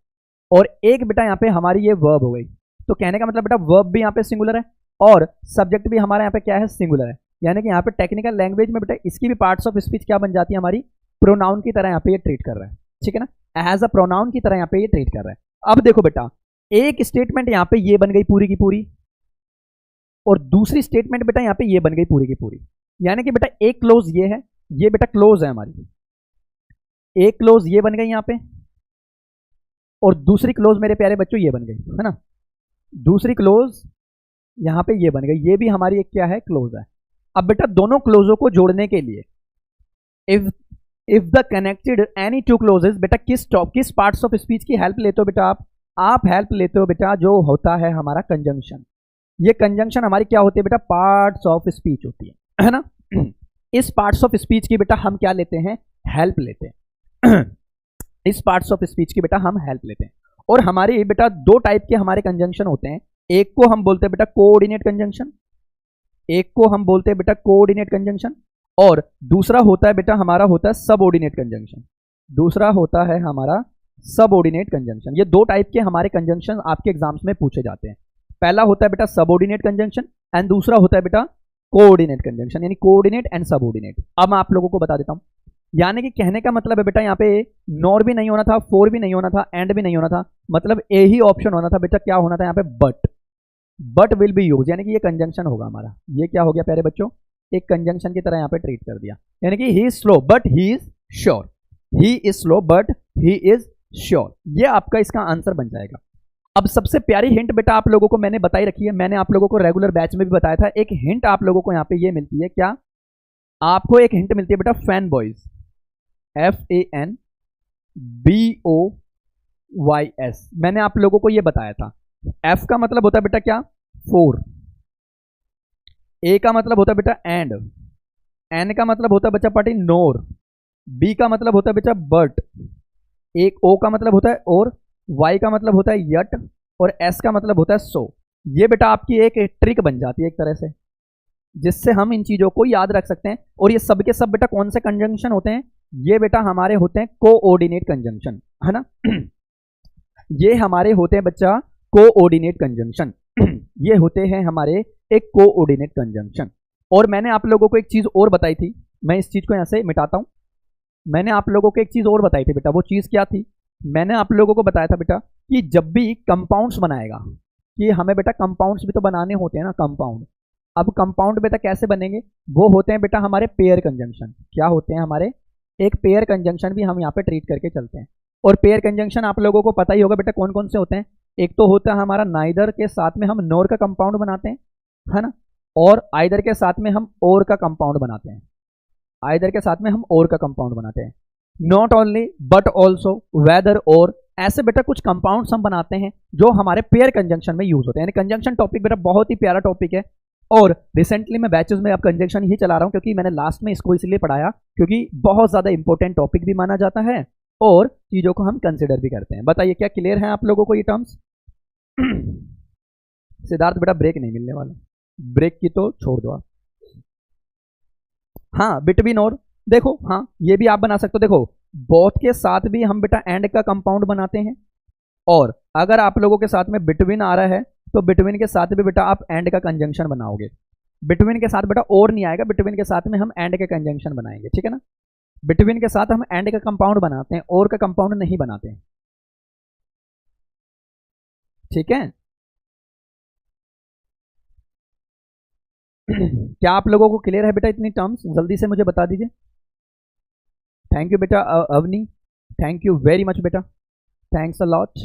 और एक बेटा यहाँ पे हमारी ये वर्ब हो गई। तो कहने का मतलब बेटा वर्ब भी यहाँ पे सिंगुलर है और सब्जेक्ट भी हमारा यहाँ पे क्या है, सिंगुलर है। यानी कि यहाँ पे टेक्निकल लैंग्वेज में बेटा इसकी भी पार्ट्स ऑफ स्पीच क्या बन जाती है, हमारी प्रोनाउन की तरह यहाँ पे ये ट्रीट कर रहा है, ठीक है ना, एज अ प्रोनाउन की तरह यहाँ पे ये ट्रीट कर रहा है। अब देखो बेटा एक स्टेटमेंट यहाँ पे ये बन गई पूरी की पूरी, और दूसरी स्टेटमेंट बेटा यहाँ पे ये बन गई पूरी की पूरी। यानी कि बेटा एक क्लोज ये है, ये बेटा क्लोज है हमारी, एक क्लोज ये बन गई यहाँ पे, और दूसरी क्लोज मेरे प्यारे बच्चों ये बन गई, है ना, दूसरी क्लोज यहाँ पे ये बन गई, ये भी हमारी एक क्या है, क्लोज है। अब बेटा दोनों क्लोजों को जोड़ने के लिए if the connected any two clauses, बेटा किस पार्ट्स ऑफ स्पीच की हेल्प लेते हो बेटा आप हेल्प लेते हो बेटा जो होता है हमारा कंजंक्शन। ये कंजंक्शन हमारी क्या होती है बेटा, पार्ट्स ऑफ स्पीच होती है ना। इस पार्ट्स ऑफ स्पीच की बेटा हम क्या लेते हैं, हेल्प लेते हैं। इस पार्ट्स ऑफ स्पीच की बेटा हम हेल्प लेते हैं। और हमारी बेटा दो टाइप के हमारे कंजंक्शन होते हैं, एक को हम बोलते हैं बेटा कोऑर्डिनेट कंजंक्शन, एक को हम बोलते हैं बेटा कोऑर्डिनेट कंजंक्शन, और दूसरा होता है बेटा हमारा होता है सबऑर्डिनेट कंजंक्शन, दूसरा होता है हमारा सबऑर्डिनेट कंजंक्शन। ये दो टाइप के हमारे कंजंक्शन आपके एग्जाम्स में पूछे जाते हैं। पहला होता है बेटा सबऑर्डिनेट कंजंक्शन एंड दूसरा होता है बेटा कोऑर्डिनेट कंजंक्शन, यानी कोऑर्डिनेट एंड सबऑर्डिनेट। अब मैं आप लोगों को बता देता हूं, यानी कि कहने का मतलब है बेटा यहाँ पे नॉर भी नहीं होना था, फोर भी नहीं होना था, एंड भी नहीं होना था, मतलब ए ही ऑप्शन होना था बेटा, क्या होना था यहाँ पे, बट विल बी यूज, यानी कि ये कंजंक्शन होगा हमारा। ये क्या हो गया प्यारे बच्चों, एक कंजंक्शन की तरह यहाँ पे ट्रीट कर दिया, यानी कि he is slow but he is sure, he is slow but he is sure. ये आपका इसका आंसर बन जाएगा। अब सबसे प्यारी हिंट बेटा आप लोगों को मैंने बताई रखी है, मैंने आप लोगों को रेगुलर बैच में भी बताया था। एक हिंट आप लोगों को यहाँ पे ये मिलती है, क्या आपको एक हिंट मिलती है बेटा, फैन बॉयज, FANBOYS, मैंने आप लोगों को ये बताया था। F का मतलब होता है बेटा क्या, फोर, A का मतलब होता है बेटा एंड, N का मतलब होता है बच्चा पार्टी नोर, B का मतलब होता है बेटा बट, एक O का मतलब होता है और, Y का मतलब होता है यट, और S का मतलब होता है सो। ये बेटा आपकी एक ट्रिक बन जाती है एक तरह से, जिससे हम इन चीजों को याद रख सकते हैं। और ये सब के सब बेटा कौन से कंजंक्शन होते हैं, ये बेटा हमारे होते हैं कोऑर्डिनेट कंजंक्शन, है ना। ये हमारे होते हैं बच्चा कोऑर्डिनेट कंजंक्शन, ये होते हैं हमारे एक कोऑर्डिनेट कंजंक्शन। और मैंने आप लोगों को एक चीज और बताई थी, मैं इस चीज को यहां से मिटाता हूं। मैंने आप लोगों को एक चीज और बताई थी बेटा, वो चीज क्या थी, मैंने आप लोगों को बताया था बेटा कि जब भी कंपाउंड्स बनाएगा, कि हमें बेटा कंपाउंड्स भी तो बनाने होते हैं ना, कंपाउंड। अब कंपाउंड बेटा कैसे बनेंगे, वो होते हैं बेटा हमारे पेयर कंजंक्शन। क्या होते हैं हमारे, एक पेयर कंजंक्शन भी हम यहाँ पे ट्रीट करके चलते हैं। और पेयर कंजंक्शन आप लोगों को पता ही होगा बेटा कौन कौन से होते हैं। एक तो होता है हमारा नाइदर के साथ में हम नोर का कंपाउंड बनाते हैं, है ना, और आइदर के साथ में हम और का कंपाउंड बनाते हैं, आइदर के साथ में हम और का कंपाउंड बनाते हैं। Not only but also, whether और, ऐसे बेटा कुछ कंपाउंड्स हम बनाते हैं जो हमारे पेयर कंजंक्शन में यूज होते हैं। यानी कंजंक्शन टॉपिक बेटा बहुत ही प्यारा टॉपिक है, और रिसेंटली मैं बैचेस में अब कंजंक्शन ही चला रहा हूं, क्योंकि मैंने लास्ट में इसको इसलिए पढ़ाया क्योंकि बहुत ज्यादा इंपॉर्टेंट टॉपिक भी माना जाता है और चीजों को हम कंसिडर भी करते हैं। बताइए क्या क्लियर है आप लोगों को ये टर्म्स। सिद्धार्थ बेटा ब्रेक नहीं मिलने वाला, ब्रेक की तो छोड़ दो आप। हाँ बिटवीन और, देखो हाँ ये भी आप बना सकते हो। देखो बोथ के साथ भी हम बेटा एंड का कंपाउंड बनाते हैं, और अगर आप लोगों के साथ में बिटवीन आ रहा है तो बिटवीन के साथ भी बेटा आप एंड का कंजंक्शन बनाओगे। बिटवीन के साथ बेटा और नहीं आएगा, बिटवीन के साथ में हम एंड का कंजंक्शन बनाएंगे, ठीक है ना। बिटवीन के साथ हम एंड का कंपाउंड बनाते हैं, और का कंपाउंड नहीं बनाते हैं, ठीक है। क्या आप लोगों को क्लियर है बेटा इतनी टर्म्स, जल्दी से मुझे बता दीजिए। थैंक यू बेटा Avni, thank you very much बेटा, थैंक्स अ लॉट।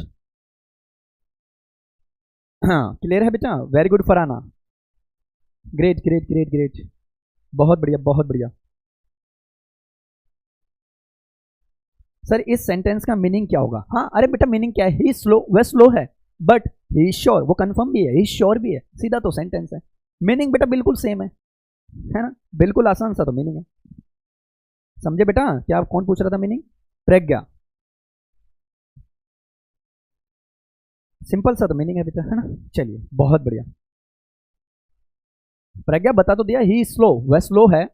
हाँ क्लियर है बेटा, very good Farhana, great great great great, बहुत बढ़िया बहुत बढ़िया। सर इस सेंटेंस का मीनिंग क्या होगा? हाँ अरे बेटा मीनिंग क्या है? ही स्लो, वह स्लो है बट ही श्योर, वो कंफर्म भी है, ही श्योर भी है, सीधा तो सेंटेंस है। मीनिंग बेटा बिल्कुल सेम है ना, बिल्कुल आसान सा तो मीनिंग है। समझे बेटा? क्या कौन पूछ रहा था मीनिंग? प्रज्ञा। सिंपल सा तो मीनिंग है बेटा, है ना। चलिए बहुत बढ़िया। प्रज्ञा बता तो दिया, ही स्लो, वह स्लो है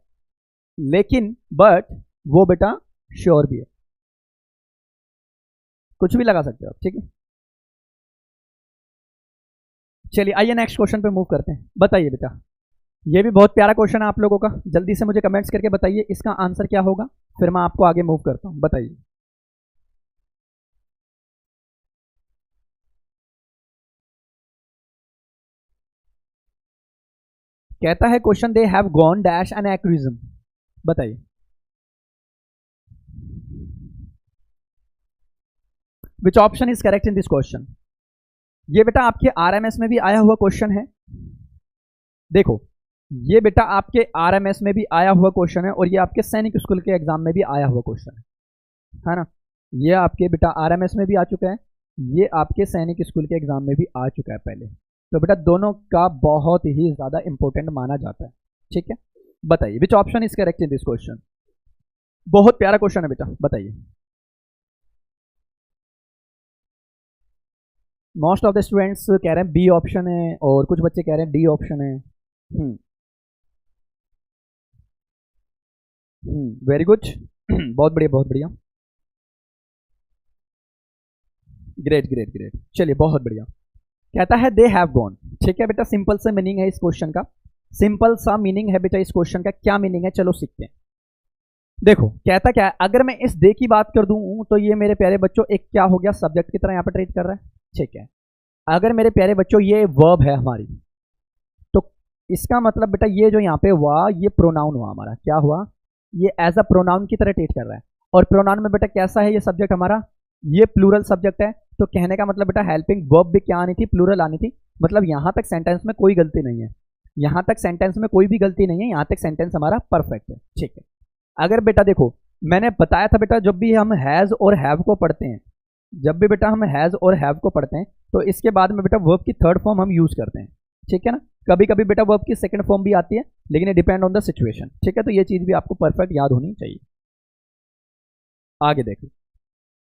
लेकिन बट वो बेटा श्योर भी है। कुछ भी लगा सकते हो आप, ठीक है। चलिए आइए नेक्स्ट क्वेश्चन पे मूव करते हैं। बताइए बेटा, ये भी बहुत प्यारा क्वेश्चन है आप लोगों का, जल्दी से मुझे कमेंट्स करके बताइए इसका आंसर क्या होगा, फिर मैं आपको आगे मूव करता हूं। बताइए। कहता है question, they have gone dash an excursion. बताइए। Which option is correct in this question? ये बेटा आपके आरएमएस में भी आया हुआ क्वेश्चन है। देखो ये बेटा आपके आरएमएस में भी आया हुआ क्वेश्चन है और ये आपके सैनिक स्कूल के एग्जाम में भी आया हुआ क्वेश्चन है ना। ये आपके बेटा आरएमएस में भी आ चुका है, ये आपके सैनिक स्कूल के एग्जाम में भी आ चुका है पहले। तो बेटा दोनों का बहुत ही ज्यादा इंपॉर्टेंट माना जाता है, ठीक है। बताइए which option is correct in this question? बहुत प्यारा क्वेश्चन है बेटा, बताइए। मोस्ट ऑफ द स्टूडेंट्स कह रहे हैं बी ऑप्शन है और कुछ बच्चे कह रहे हैं डी ऑप्शन है। वेरी गुड बहुत बढ़िया बहुत बढ़िया, ग्रेट ग्रेट ग्रेट। चलिए बहुत बढ़िया। कहता है दे हैव गॉन, ठीक है बेटा। सिंपल सा मीनिंग है इस क्वेश्चन का, सिंपल सा मीनिंग है बेटा इस क्वेश्चन का। क्या मीनिंग है चलो सीखते हैं। देखो कहता क्या है, अगर मैं इस दे की बात कर दूं तो ये मेरे प्यारे बच्चों एक क्या हो गया, सब्जेक्ट की तरह यहाँ पे ट्रीट कर रहा है, ठीक है। अगर मेरे प्यारे बच्चों ये वर्ब है हमारी, तो इसका मतलब बेटा ये जो यहाँ पे हुआ ये प्रोनाउन हुआ हमारा, क्या हुआ, ये एज अ प्रोनाउन की तरह ट्रीट कर रहा है। और प्रोनाउन में बेटा कैसा है ये सब्जेक्ट हमारा, ये प्लूरल सब्जेक्ट है। तो कहने का मतलब बेटा हेल्पिंग वर्ब भी क्या आनी थी, प्लूरल आनी थी। मतलब यहां तक सेंटेंस में कोई गलती नहीं है, यहां तक सेंटेंस में कोई भी गलती नहीं है, यहां तक सेंटेंस हमारा परफेक्ट है, ठीक है। अगर बेटा देखो मैंने बताया था बेटा, जब भी हम हैज और हैव को पढ़ते हैं, जब भी बेटा हम हैज और हैव को पढ़ते हैं तो इसके बाद में बेटा वर्ब की थर्ड फॉर्म हम यूज करते हैं, ठीक है ना। कभी कभी बेटा वर्ब की सेकंड फॉर्म भी आती है, लेकिन ये डिपेंड ऑन द सिचुएशन, ठीक है। तो ये चीज भी आपको परफेक्ट याद होनी चाहिए। आगे देखो,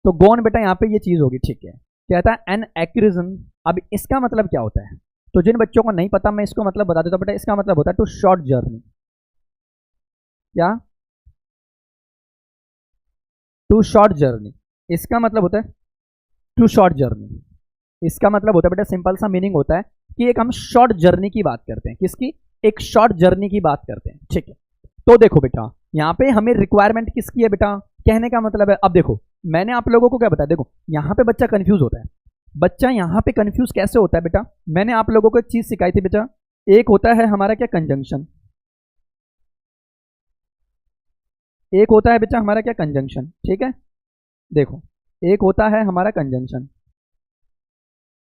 तो गॉन बेटा यहाँ पे ये चीज होगी, ठीक है। कहता है एन एक्यूरिज्म। अब इसका मतलब क्या होता है, तो जिन बच्चों को नहीं पता मैं इसको मतलब बता देता हूं बेटा। इसका मतलब होता है टू शॉर्ट जर्नी। क्या? टू शॉर्ट जर्नी, इसका मतलब होता है टू शॉर्ट जर्नी। इसका मतलब होता है बेटा, सिंपल सा मीनिंग होता है कि एक हम शॉर्ट जर्नी की बात करते हैं। किसकी? एक शॉर्ट जर्नी की बात करते हैं, ठीक है। तो देखो बेटा यहाँ पे हमें रिक्वायरमेंट किसकी है बेटा, कहने का मतलब है, अब देखो मैंने आप लोगों को क्या बताया, देखो यहाँ पे बच्चा कंफ्यूज होता है। बच्चा यहाँ पे कंफ्यूज कैसे होता है बेटा, मैंने आप लोगों को एक चीज सिखाई थी बेटा, एक होता है हमारा क्या, कंजंक्शन। एक होता है बेटा हमारा क्या, कंजंक्शन, ठीक है। देखो एक होता है हमारा कंजंक्शन,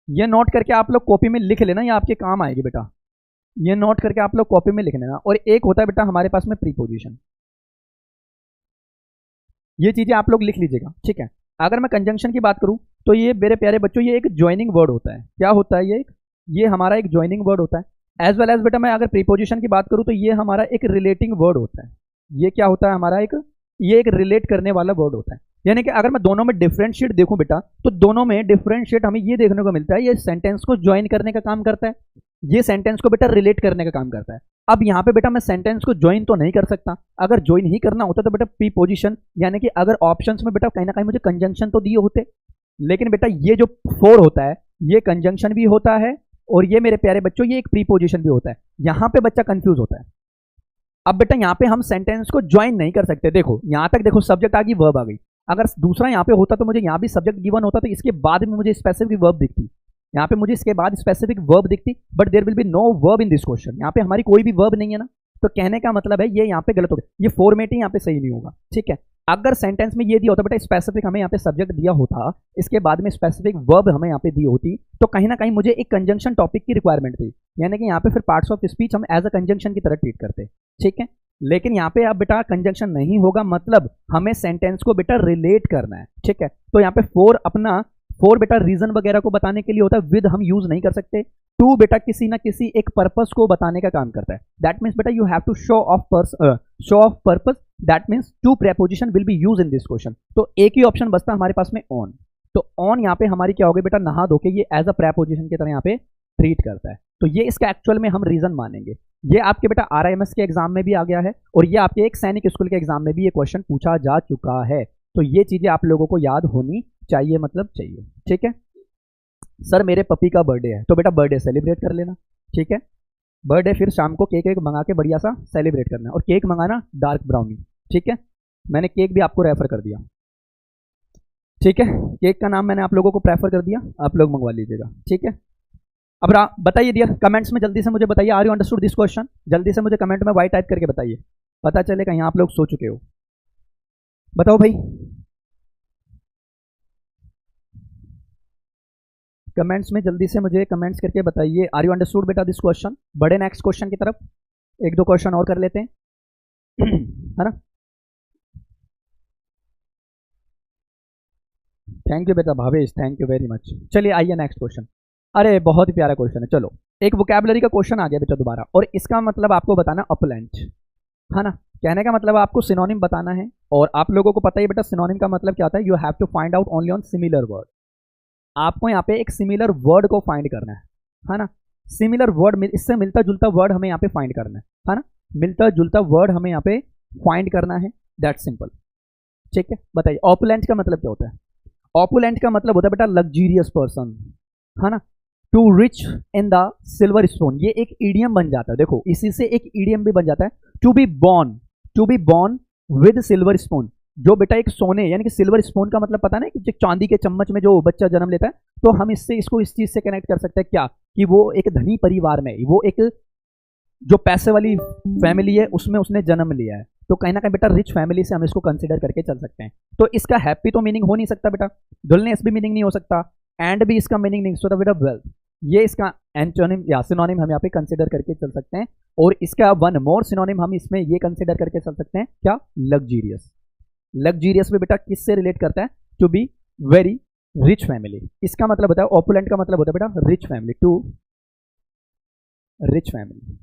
ये नोट करके आप लोग कॉपी में लिख लेना, ये आपके काम आएगी बेटा। ये नोट करके आप लोग कॉपी में लिख लेना। और एक होता है बेटा हमारे पास में प्रीपोजिशन, ये चीजें आप लोग लिख लीजिएगा, ठीक है। अगर मैं कंजंक्शन की बात करूं तो ये मेरे प्यारे बच्चों ये एक ज्वाइनिंग वर्ड होता है। क्या होता है ये हमारा एक ज्वाइनिंग वर्ड होता है। एज वेल एज बेटा मैं अगर प्रीपोजिशन की बात करूं तो ये हमारा एक रिलेटिंग वर्ड होता है। ये क्या होता है हमारा, ये एक रिलेट करने वाला वर्ड होता है। यानी कि अगर मैं दोनों में डिफरेंशिएट देखूं बेटा, तो दोनों में डिफरेंशिएट हमें ये देखने को मिलता है, ये सेंटेंस को ज्वाइन करने का काम करता है, ये सेंटेंस को बेटा रिलेट करने का काम करता है। अब यहाँ पे बेटा मैं सेंटेंस को ज्वाइन तो नहीं कर सकता, अगर ज्वाइन ही करना होता तो बेटा प्रीपोजिशन, यानी कि अगर ऑप्शंस में बेटा कहीं ना कहीं मुझे कंजंक्शन तो दिए होते, लेकिन बेटा ये जो फोर होता है ये कंजंक्शन भी होता है और ये मेरे प्यारे बच्चों ये एक प्रीपोजिशन भी होता है। यहाँ पे बच्चा कंफ्यूज होता है। अब बेटा यहाँ पे हम सेंटेंस को ज्वाइन नहीं कर सकते। देखो यहाँ तक देखो सब्जेक्ट आ गई, वर्ब आ गई। अगर दूसरा यहाँ पे होता तो मुझे यहाँ भी सब्जेक्ट गिवन होता तो इसके बाद में मुझे स्पेसिफिक वर्ब दिखती, यहाँ पे मुझे इसके बाद स्पेसिफिक वर्ब दिखती, but there will be no verb in this question. यहाँ पे हमारी कोई भी वर्ब नहीं है ना, तो कहने का मतलब है ये यहाँ पे गलत हो गया, ये फॉर्मेटिंग यहाँ पे सही नहीं होगा, ठीक है। अगर सेंटेंस में ये दिया होता बेटा स्पेसिफिक, हमें यहाँ पे सब्जेक्ट दिया होता, इसके बाद में स्पेसिफिक वर्ब हमें यहाँ पे दी होती, तो कहीं ना कहीं मुझे एक कंजंक्शन टॉपिक की रिक्वायरमेंट थी, यानी कि यहाँ पे फिर पार्ट्स ऑफ स्पीच हम एज अ कंजंक्शन की तरह ट्रीट करते, ठीक है। लेकिन यहाँ पे अब बेटा कंजंक्शन नहीं होगा, मतलब हमें सेंटेंस को बेटा रिलेट करना है, ठीक है। तो यहाँ पे फोर बेटा रीजन वगैरह को बताने के लिए होता है, विद हम यूज नहीं कर सकते। टू बेटा किसी ना किसी एक पर्पस को बताने का काम करता है, दैट मीन्स बेटा you have to show of purpose, that means two preposition will be use in this question. तो एक ही ऑप्शन बचता हमारे पास में ऑन। तो ऑन यहाँ पे हमारी क्या होगी बेटा, नहा धो के ये एज अ प्रेपोजिशन की तरह यहाँ पे ट्रीट करता है। तो ये इसका एक्चुअल में हम रीजन मानेंगे। ये आपके बेटा RIMS के एग्जाम में भी आ गया है, और ये आपके एक सैनिक स्कूल के एग्जाम में भी ये क्वेश्चन पूछा जा चुका है। तो ये चीजें आप लोगों को याद होनी चाहिए, मतलब चाहिए, ठीक है। सर मेरे पपी का बर्थडे है, तो बेटा बर्थडे सेलिब्रेट कर लेना, ठीक है। बर्थडे फिर शाम को केक वेक मंगा के बढ़िया सा सेलिब्रेट करना है, और केक मंगाना डार्क ब्राउनी, ठीक है। मैंने केक भी आपको रेफर कर दिया, ठीक है। केक का नाम मैंने आप लोगों को प्रेफर कर दिया, आप लोग मंगवा लीजिएगा, ठीक है। अब बताइए डियर, कमेंट्स में जल्दी से मुझे बताइए, are you understood this question? जल्दी से मुझे कमेंट में वाई टाइप करके बताइए, पता चले कहीं आप लोग सो चुके हो। बताओ भाई, कमेंट्स में जल्दी से मुझे कमेंट्स करके बताइए, आर यू अंडरस्टूड बेटा दिस क्वेश्चन? बड़े नेक्स्ट क्वेश्चन की तरफ, एक दो क्वेश्चन और कर लेते हैं है ना। थैंक यू बेटा Bhavesh, thank you very much. चलिए आइए नेक्स्ट क्वेश्चन। अरे बहुत ही प्यारा क्वेश्चन है। चलो एक वोकैबुलरी का क्वेश्चन आ गया बेटा दोबारा, और इसका मतलब आपको बताना अपलैंड, है ना। कहने का मतलब आपको सिनोनिम बताना है, और आप लोगों को पता ही बेटा सिनोनिम का मतलब क्या होता है, you have to find out only on similar word. आपको यहाँ पे एक सिमिलर वर्ड को फाइंड करना है ना। सिमिलर वर्ड, इससे मिलता जुलता वर्ड हमें यहाँ पे फाइंड करना है ना। मिलता जुलता वर्ड हमें यहाँ पे फाइंड करना है, दैट सिंपल, ठीक है। बताइए ऑपुलेंट का मतलब क्या होता है? ऑपुलेंट का मतलब होता है बेटा लग्जीरियस पर्सन, है ना। To rich in the silver spoon, ये एक ईडियम बन जाता है, देखो इसी से एक ईडियम भी बन जाता है। To be born with silver spoon, जो बेटा एक सोने यानी कि सिल्वर स्पून का मतलब पता ना कि चांदी के चम्मच में जो बच्चा जन्म लेता है, तो हम इसको इस चीज से कनेक्ट कर सकते हैं क्या, कि वो एक धनी परिवार में, वो एक जो पैसे वाली फैमिली है उसमें उसने जन्म लिया है, तो कहीं ना कहीं बेटा रिच फैमिली से हम इसको कंसिडर करके चल सकते हैं। तो इसका हैप्पी तो मीनिंग हो नहीं सकता बेटा, डुलनेस भी मीनिंग नहीं हो सकता, एंड भी इसका मीनिंग नहीं हो सकता बेटा वेल्थ, ये इसका एंटोनिम या सिनोनिम हम यहाँ पे कंसिडर करके चल सकते हैं। और इसका वन मोर सिनोनिम हम इसमें ये कंसिडर करके चल सकते हैं क्या, लग्जीरियस। लग्जीरियस भी बेटा किससे रिलेट करता है, to be very rich family, इसका मतलब होता है ऑपुलेंट का मतलब होता है बेटा rich family, to rich family,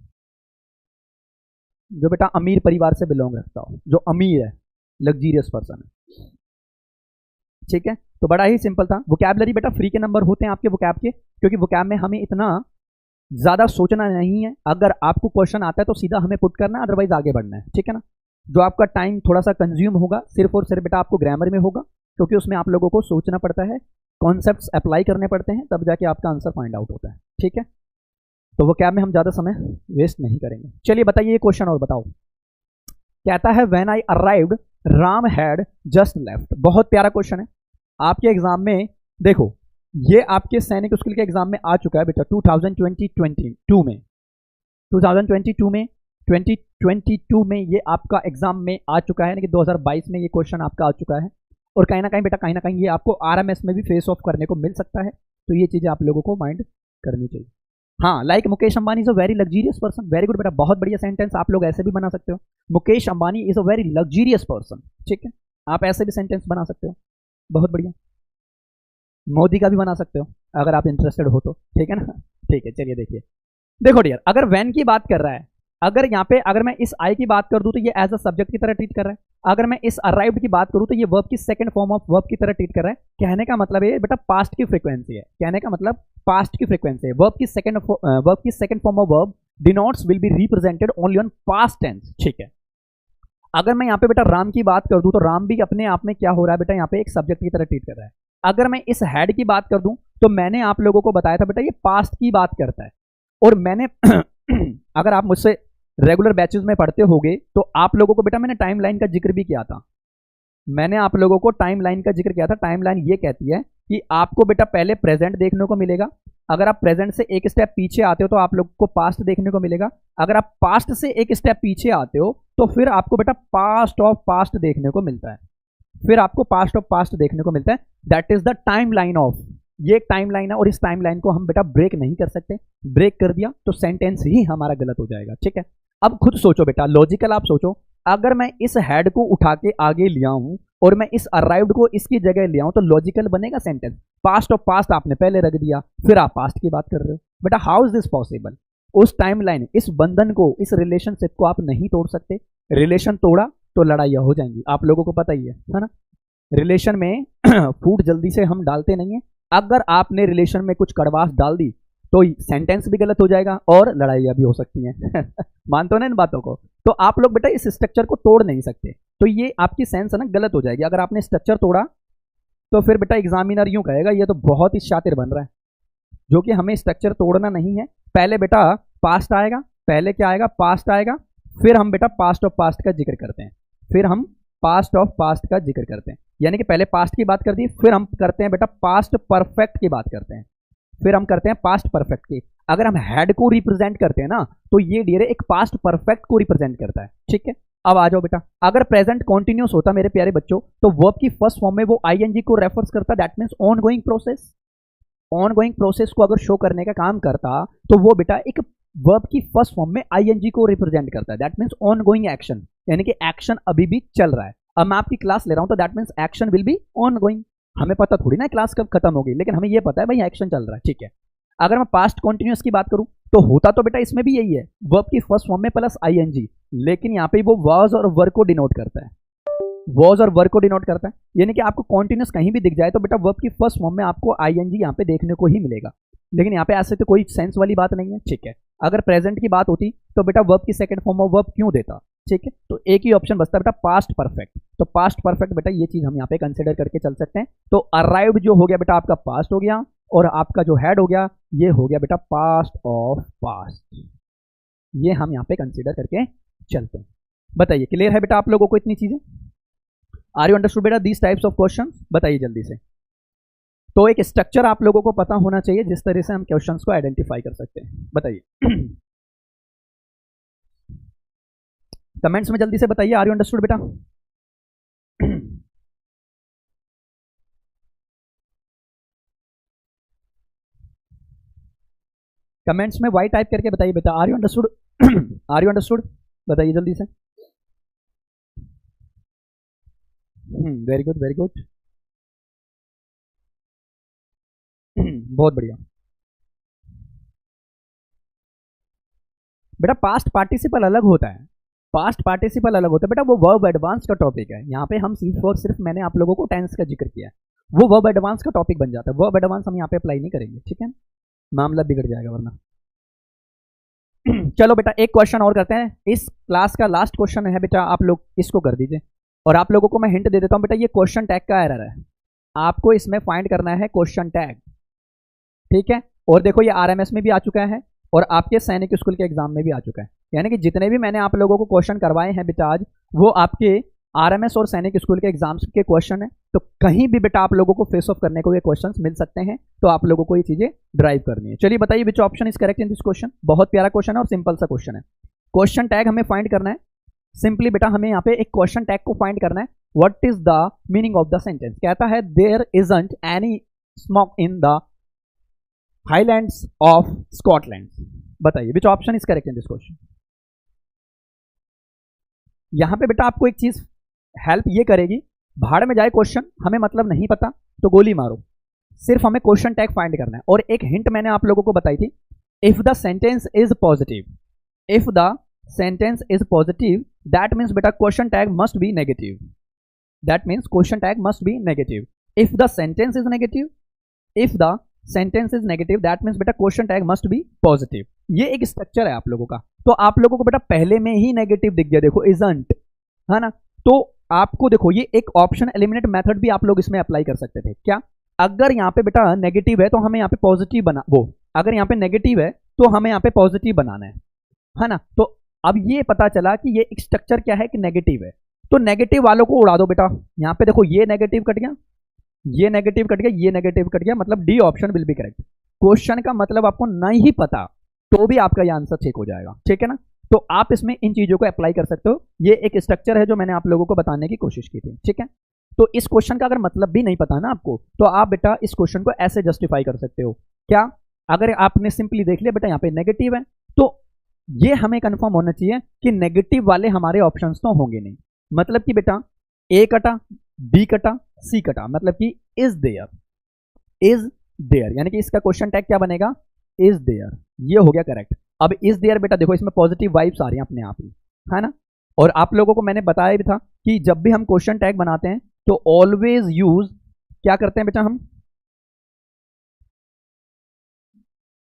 जो बेटा अमीर परिवार से बिलोंग रखता हो, जो अमीर है, लग्जीरियस पर्सन है, ठीक है। तो बड़ा ही सिंपल था। वोकैबुलरी बेटा फ्री के नंबर होते हैं आपके वोकैब के, क्योंकि वोकैब में हमें इतना ज्यादा सोचना नहीं है, अगर आपको क्वेश्चन आता है तो सीधा हमें पुट करना है, अदरवाइज आगे बढ़ना है, ठीक है ना। जो आपका टाइम थोड़ा सा कंज्यूम होगा सिर्फ और सिर्फ बेटा आपको ग्रामर में होगा, क्योंकि उसमें आप लोगों को सोचना पड़ता है, कॉन्सेप्ट्स अप्लाई करने पड़ते हैं, तब जाके आपका आंसर फाइंड आउट होता है, ठीक है। तो वोकैब में हम ज्यादा समय वेस्ट नहीं करेंगे। चलिए बताइए ये क्वेश्चन और बताओ। कहता है when I arrived Ram had just left, बहुत प्यारा क्वेश्चन है। आपके एग्जाम में देखो, ये आपके सैनिक स्कूल के एग्जाम में आ चुका है बेटा 2022 में 2022 में ये आपका एग्जाम में आ चुका है, यानी कि 2022 में ये क्वेश्चन आपका आ चुका है। और कहीं ना कहीं बेटा, कहीं ना कहीं ये आपको RMS में भी फेस ऑफ करने को मिल सकता है, तो ये चीजें आप लोगों को माइंड करनी चाहिए। हाँ, like Mukesh Ambani is a very luxurious person, very good बेटा, बहुत बढ़िया सेंटेंस आप लोग ऐसे भी बना सकते हो, Mukesh Ambani is a very luxurious person, ठीक है। आप ऐसे भी सेंटेंस बना सकते हो, बहुत बढ़िया। मोदी का भी बना सकते हो अगर आप इंटरेस्टेड हो तो, ठीक है ना। ठीक है, चलिए देखिए, देखो डियर, अगर वैन की बात कर रहा है, अगर यहाँ पे अगर मैं इस आई की बात कर दूं तो ये एज अ सब्जेक्ट की तरह ट्रीट कर रहा है, अगर मैं इस अराइव्ड की बात करूं तो ये वर्ब की सेकंड फॉर्म ऑफ वर्ब की तरह ट्रीट कर रहा है। कहने का मतलब ये बेटा पास्ट की फ्रीक्वेंसी है, कहने का मतलब पास्ट की फ्रीक्वेंसी है। वर्ब की second form of verb denotes will be represented only on past tense, ठीक है। अगर मैं यहाँ पे बेटा राम की बात कर दूं तो राम भी अपने आप में क्या हो रहा है बेटा, यहाँ पे एक सब्जेक्ट की तरह ट्रीट कर रहा है। अगर मैं इस हैड की बात कर दूं तो मैंने आप लोगों को बताया था बेटा ये पास्ट की बात करता है, और मैंने अगर आप मुझसे रेगुलर बैचेस में पढ़ते होगे तो आप लोगों को बेटा मैंने टाइमलाइन का जिक्र भी किया था, मैंने आप लोगों को टाइमलाइन का जिक्र किया था। टाइमलाइन ये कहती है कि आपको बेटा पहले प्रेजेंट देखने को मिलेगा, अगर आप प्रेजेंट से एक स्टेप पीछे आते हो तो आप लोग को पास्ट देखने को मिलेगा, अगर आप पास्ट से एक स्टेप पीछे आते हो तो फिर आपको बेटा पास्ट ऑफ पास्ट देखने को मिलता है, फिर आपको पास्ट ऑफ पास्ट देखने को मिलता है। That is the timeline of, ये एक टाइमलाइन है और इस टाइमलाइन को हम बेटा ब्रेक नहीं कर सकते, ब्रेक कर दिया तो सेंटेंस ही हमारा गलत हो जाएगा, ठीक है। अब खुद सोचो बेटा, लॉजिकल आप सोचो, अगर मैं इस हेड को उठा के आगे ले आऊं और मैं इस अराइव्ड को इसकी जगह ले आऊं तो लॉजिकल बनेगा सेंटेंस? पास्ट ऑफ पास्ट आपने पहले रख दिया, फिर आप पास्ट की बात कर रहे हो। बेटा हाउ इज दिस पॉसिबल? उस टाइमलाइन, इस बंधन को, इस रिलेशनशिप को आप नहीं तोड़ सकते। रिलेशन तोड़ा तो लड़ाइयाँ हो जाएंगी, आप लोगों को पता ही है ना। रिलेशन में फूट जल्दी से हम डालते नहीं है। अगर आपने रिलेशन में कुछ कड़वास डाल दी तो सेंटेंस भी गलत हो जाएगा और लड़ाइयाँ भी हो सकती हैं। मानते हो ना इन बातों को? तो आप लोग बेटा इस स्ट्रक्चर को तोड़ नहीं सकते, तो ये आपकी सेंस है ना गलत हो जाएगी। अगर आपने स्ट्रक्चर तोड़ा तो फिर बेटा एग्जामिनर यूं कहेगा ये तो बहुत ही शातिर बन रहा है, जो कि हमें स्ट्रक्चर तोड़ना नहीं है। पहले बेटा पास्ट आएगा, पहले क्या आएगा? पास्ट आएगा, फिर हम बेटा पास्ट ऑफ पास्ट का जिक्र करते हैं, फिर हम पास्ट ऑफ पास्ट का जिक्र करते हैं। यानी कि पहले पास्ट की बात कर दी, फिर हम करते हैं बेटा पास्ट परफेक्ट की बात करते हैं, फिर हम करते हैं पास्ट परफेक्ट की। अगर हम हैड को रिप्रेजेंट करते हैं ना तो ये डियर एक पास्ट परफेक्ट को रिप्रेजेंट करता है, ठीक है। अब आ जाओ बेटा, अगर प्रेजेंट कॉन्टिन्यूस होता मेरे प्यारे बच्चों तो वर्ब की फर्स्ट फॉर्म में वो आईएनजी को रेफर्स करता, that means on going process. On going process को अगर शो करने का काम करता तो वो बेटा एक वर्ब की फर्स्ट फॉर्म में आईएनजी को रिप्रेजेंट करता है, that means on going action, यानी कि एक्शन अभी भी चल रहा है। अब मैं आपकी क्लास ले रहा हूं तो that means action will be on going. हमें पता थोड़ी ना क्लास कब खत्म होगी, लेकिन हमें ये पता है भाई एक्शन चल रहा है, ठीक है। अगर मैं पास्ट कॉन्टिन्यूस की बात करूं तो होता तो बेटा इसमें भी यही है, वर्ब की फर्स्ट फॉर्म में प्लस आईएनजी, लेकिन यहाँ पे वो वाज और वर्ब को डिनोट करता है, वाज और वर्ब को डिनोट करता है। यानी कि आपको कॉन्टिन्यूस कहीं भी दिख जाए तो बेटा वर्ब की फर्स्ट फॉर्म में आपको आईएनजी यहाँ पे देखने को ही मिलेगा, लेकिन यहाँ पे ऐसे तो कोई सेंस वाली बात नहीं है, ठीक है। अगर प्रेजेंट की बात होती तो बेटा वर्ब की सेकंड फॉर्म में वर्ब क्यों देता, ठीक है। तो एक ही ऑप्शन बचता है बेटा पास्ट परफेक्ट। तो पास्ट परफेक्ट बेटा ये चीज हम यहाँ पे कंसिडर करके चल सकते हैं। तो अराइव्ड जो हो गया बेटा आपका पास्ट हो गया, और आपका जो हेड हो गया ये हो गया बेटा पास्ट ऑफ पास्ट। ये हम यहाँ पे कंसिडर करके चलते हैं। बताइए क्लियर है बेटा आप लोगों को इतनी चीजें? आर यू अंडरस्टूड बेटा दीज टाइप्स ऑफ क्वेश्चन? बताइए जल्दी से। तो एक स्ट्रक्चर आप लोगों को पता होना चाहिए जिस तरह से हम क्वेश्चंस को आइडेंटिफाई कर सकते हैं। बताइए कमेंट्स में जल्दी से बताइए, आर यू अंडरस्टूड बेटा? कमेंट्स में वाई टाइप करके बताइए बेटा, are you understood? Are you understood? बताइए जल्दी से। वेरी गुड वेरी गुड, बहुत बढ़िया बेटा। पास्ट पार्टिसिपल अलग होता है, पास्ट पार्टिसिपल अलग होता है बेटा, वो वर्ब एडवांस का टॉपिक है। यहाँ पे हम सिर्फ और सिर्फ मैंने आप लोगों को टेंस का जिक्र किया है, वो वर्ब एडवांस का टॉपिक बन जाता है। वर्ब एडवांस हम यहाँ पे अप्लाई नहीं करेंगे, ठीक है, मामला बिगड़ जाएगा वरना। चलो बेटा एक क्वेश्चन और करते हैं, इस क्लास का लास्ट क्वेश्चन है बेटा, आप लोग इसको कर दीजिए। और आप लोगों को मैं हिंट दे देता हूँ बेटा, ये क्वेश्चन टैग का एरर है, आपको इसमें फाइंड करना है क्वेश्चन टैग, ठीक है। और देखो ये आरएमएस में भी आ चुका है और आपके सैनिक स्कूल के एग्जाम में भी आ चुका है, यानी कि जितने भी मैंने आप लोगों को क्वेश्चन करवाए हैं बेटा आज, वो आपके आरएमएस और सैनिक स्कूल के एग्जाम्स के क्वेश्चन है। तो कहीं भी बेटा आप लोगों को फेस ऑफ करने को ये क्वेश्चंस मिल सकते हैं, तो आप लोगों को ये चीजें ड्राइव करनी है। चलिए बताइए which option is correct in this question. बहुत प्यारा क्वेश्चन है और सिंपल सा क्वेश्चन है। क्वेश्चन टैग हमें फाइंड करना है, सिंपली बेटा हमें यहाँ पे एक क्वेश्चन टैग को फाइंड करना है। What is the meaning of the sentence? कहता है there isn't any smoke in the highlands of Scotland. बताइए which option is correct in this question. यहां पे बेटा आपको एक चीज हेल्प ये करेगी, भाड़ में जाए क्वेश्चन, हमें मतलब नहीं पता तो गोली मारो, सिर्फ हमें क्वेश्चन टैग फाइंड करना है। और एक हिंट मैंने आप लोगों को बताई थी, if the sentence is positive, if the sentence is positive that means बेटा question tag must be negative, that means question tag must be negative. If the sentence is negative, if the sentence is negative that means बेटा question tag must be positive. ये एक स्ट्रक्चर है आप लोगों का। तो आप लोगों को बेटा पहले में ही नेगेटिव दिख गया, देखो इजंट, है ना। तो आपको देखो ये एक ऑप्शन एलिमिनेट मेथड भी आप लोग इसमें अप्लाई कर सकते थे। क्या? अगर यहाँ पे बेटा नेगेटिव है तो हमें यहाँ पे पॉजिटिव बना, वो अगर यहाँ पे नेगेटिव है तो हमें यहाँ पे पॉजिटिव बनाना है ना। तो अब ये पता चला कि ये एक स्ट्रक्चर क्या है कि नेगेटिव है, तो नेगेटिव वालों को उड़ा दो बेटा। यहाँ पे देखो ये नेगेटिव कट गया, ये नेगेटिव कट गया, ये नेगेटिव कट गया, मतलब D option will B correct. Question का मतलब आपको नहीं पता तो भी आपका ये आंसर ठीक हो जाएगा, ठीक है ना। तो आप इसमें इन चीजों को अप्लाई कर सकते हो, ये एक स्ट्रक्चर है जो मैंने आप लोगों को बताने की कोशिश की थी, ठीक है। तो इस क्वेश्चन का अगर मतलब भी नहीं पता ना आपको, तो आप बेटा इस क्वेश्चन को ऐसे जस्टिफाई कर सकते हो। क्या? अगर आपने सिंपली देख लिया बेटा यहाँ पे नेगेटिव है, तो ये हमें कंफर्म होना चाहिए कि नेगेटिव वाले हमारे ऑप्शंस तो होंगे नहीं। मतलब कि बेटा ए कटा, बी कटा, सी कटा, मतलब कि इज देयर, इज देयर, यानी कि इसका क्वेश्चन टैग क्या बनेगा, इज देयर। ये हो गया करेक्ट। अब इज देयर बेटा देखो इसमें पॉजिटिव वाइब्स आ रही हैं अपने आप ही, है ना। और आप लोगों को मैंने बताया भी था कि जब भी हम क्वेश्चन टैग बनाते हैं तो ऑलवेज यूज, क्या करते हैं बेटा हम,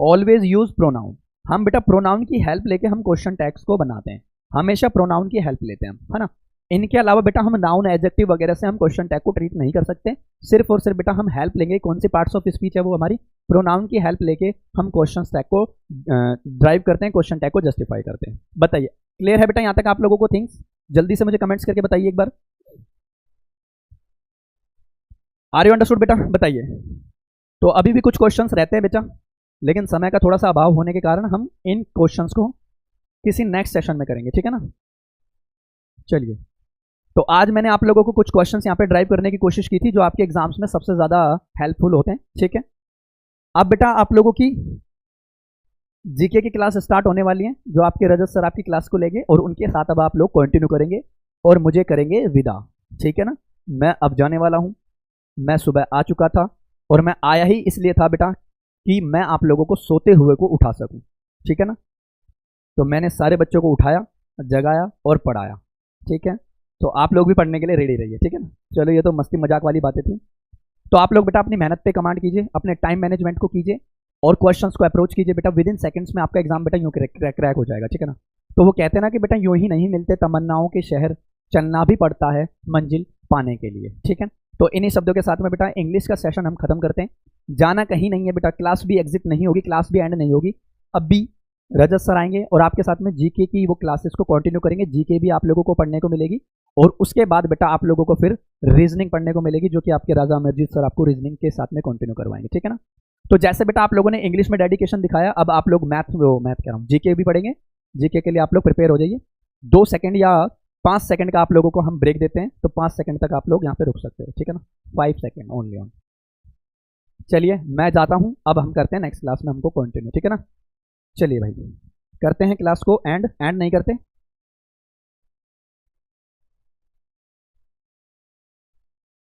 ऑलवेज यूज प्रोनाउन। हम बेटा प्रोनाउन की हेल्प लेके हम क्वेश्चन टैग्स को बनाते हैं, हमेशा प्रोनाउन की हेल्प लेते हैं हम, है ना। इनके अलावा बेटा हम नाउन, एडजेक्टिव वगैरह से हम क्वेश्चन टैग को ट्रीट नहीं कर सकते। सिर्फ और सिर्फ बेटा हम हेल्प लेंगे, कौन सी पार्ट्स ऑफ स्पीच है वो हमारी, प्रोनाउन की हेल्प लेके हम क्वेश्चन टैग को ड्राइव करते हैं, क्वेश्चन टैग को जस्टिफाई करते हैं। बताइए क्लियर है बेटा यहाँ तक आप लोगों को थिंग्स? जल्दी से मुझे कमेंट्स करके बताइए एक बार, आर यू अंडरस्टूड बेटा, बताइए। तो अभी भी कुछ क्वेश्चंस रहते हैं बेटा, लेकिन समय का थोड़ा सा अभाव होने के कारण हम इन क्वेश्चंस को किसी नेक्स्ट सेशन में करेंगे, ठीक है ना। चलिए, तो आज मैंने आप लोगों को कुछ क्वेश्चंस यहाँ पे ड्राइव करने की कोशिश की थी जो आपके एग्जाम्स में सबसे ज़्यादा हेल्पफुल होते हैं, ठीक है। अब बेटा आप लोगों की जीके की क्लास स्टार्ट होने वाली है, जो आपके रजत सर आपकी क्लास को लेंगे और उनके साथ अब आप लोग कंटिन्यू करेंगे और मुझे करेंगे विदा, ठीक है ना। मैं अब जाने वाला हूँ, मैं सुबह आ चुका था और मैं आया ही इसलिए था बेटा कि मैं आप लोगों को सोते हुए को उठा सकूं, ठीक है ना। तो मैंने सारे बच्चों को उठाया, जगाया और पढ़ाया, ठीक है। तो आप लोग भी पढ़ने के लिए रेडी रहिए, ठीक है ना। चलो ये तो मस्ती मजाक वाली बातें थी। तो आप लोग बेटा अपनी मेहनत पे कमांड कीजिए, अपने टाइम मैनेजमेंट को कीजिए और क्वेश्चंस को अप्रोच कीजिए बेटा। विद इन सेकंड्स में आपका एग्जाम बेटा यूँ क्रैक हो जाएगा, ठीक है ना। तो वो कहते हैं ना कि बेटा यूं ही नहीं मिलते तमन्नाओं के शहर, चलना भी पड़ता है मंजिल पाने के लिए, ठीक है। तो इन्हीं शब्दों के साथ में बेटा इंग्लिश का सेशन हम खत्म करते हैं। जाना कहीं नहीं है बेटा, क्लास भी एग्जिट नहीं होगी, क्लास भी एंड नहीं होगी। अब भी रजत सर आएंगे और आपके साथ में जीके की वो क्लासेस को कंटिन्यू करेंगे। जीके भी आप लोगों को पढ़ने को मिलेगी और उसके बाद बेटा आप लोगों को फिर रीजनिंग पढ़ने को मिलेगी, जो कि आपके राजा अमरजीत सर आपको रीजनिंग के साथ में कंटिन्यू करवाएंगे, ठीक है ना। तो जैसे बेटा आप लोगों ने इंग्लिश में डेडिकेशन दिखाया, अब आप लोग मैथ कह रहा हूँ जीके भी पढ़ेंगे। जीके के लिए आप लोग प्रिपेयर हो जाइए। 2 सेकंड या 5 सेकंड का आप लोगों को हम ब्रेक देते हैं, तो 5 सेकंड तक आप लोग यहाँ पे रुक सकते हो, ठीक है ना। 5 सेकंड ओनली ऑन। चलिए मैं जाता हूँ, अब हम करते हैं नेक्स्ट क्लास में हमको कंटिन्यू, ठीक है ना। चलिए भाई करते हैं क्लास को एंड नहीं करते।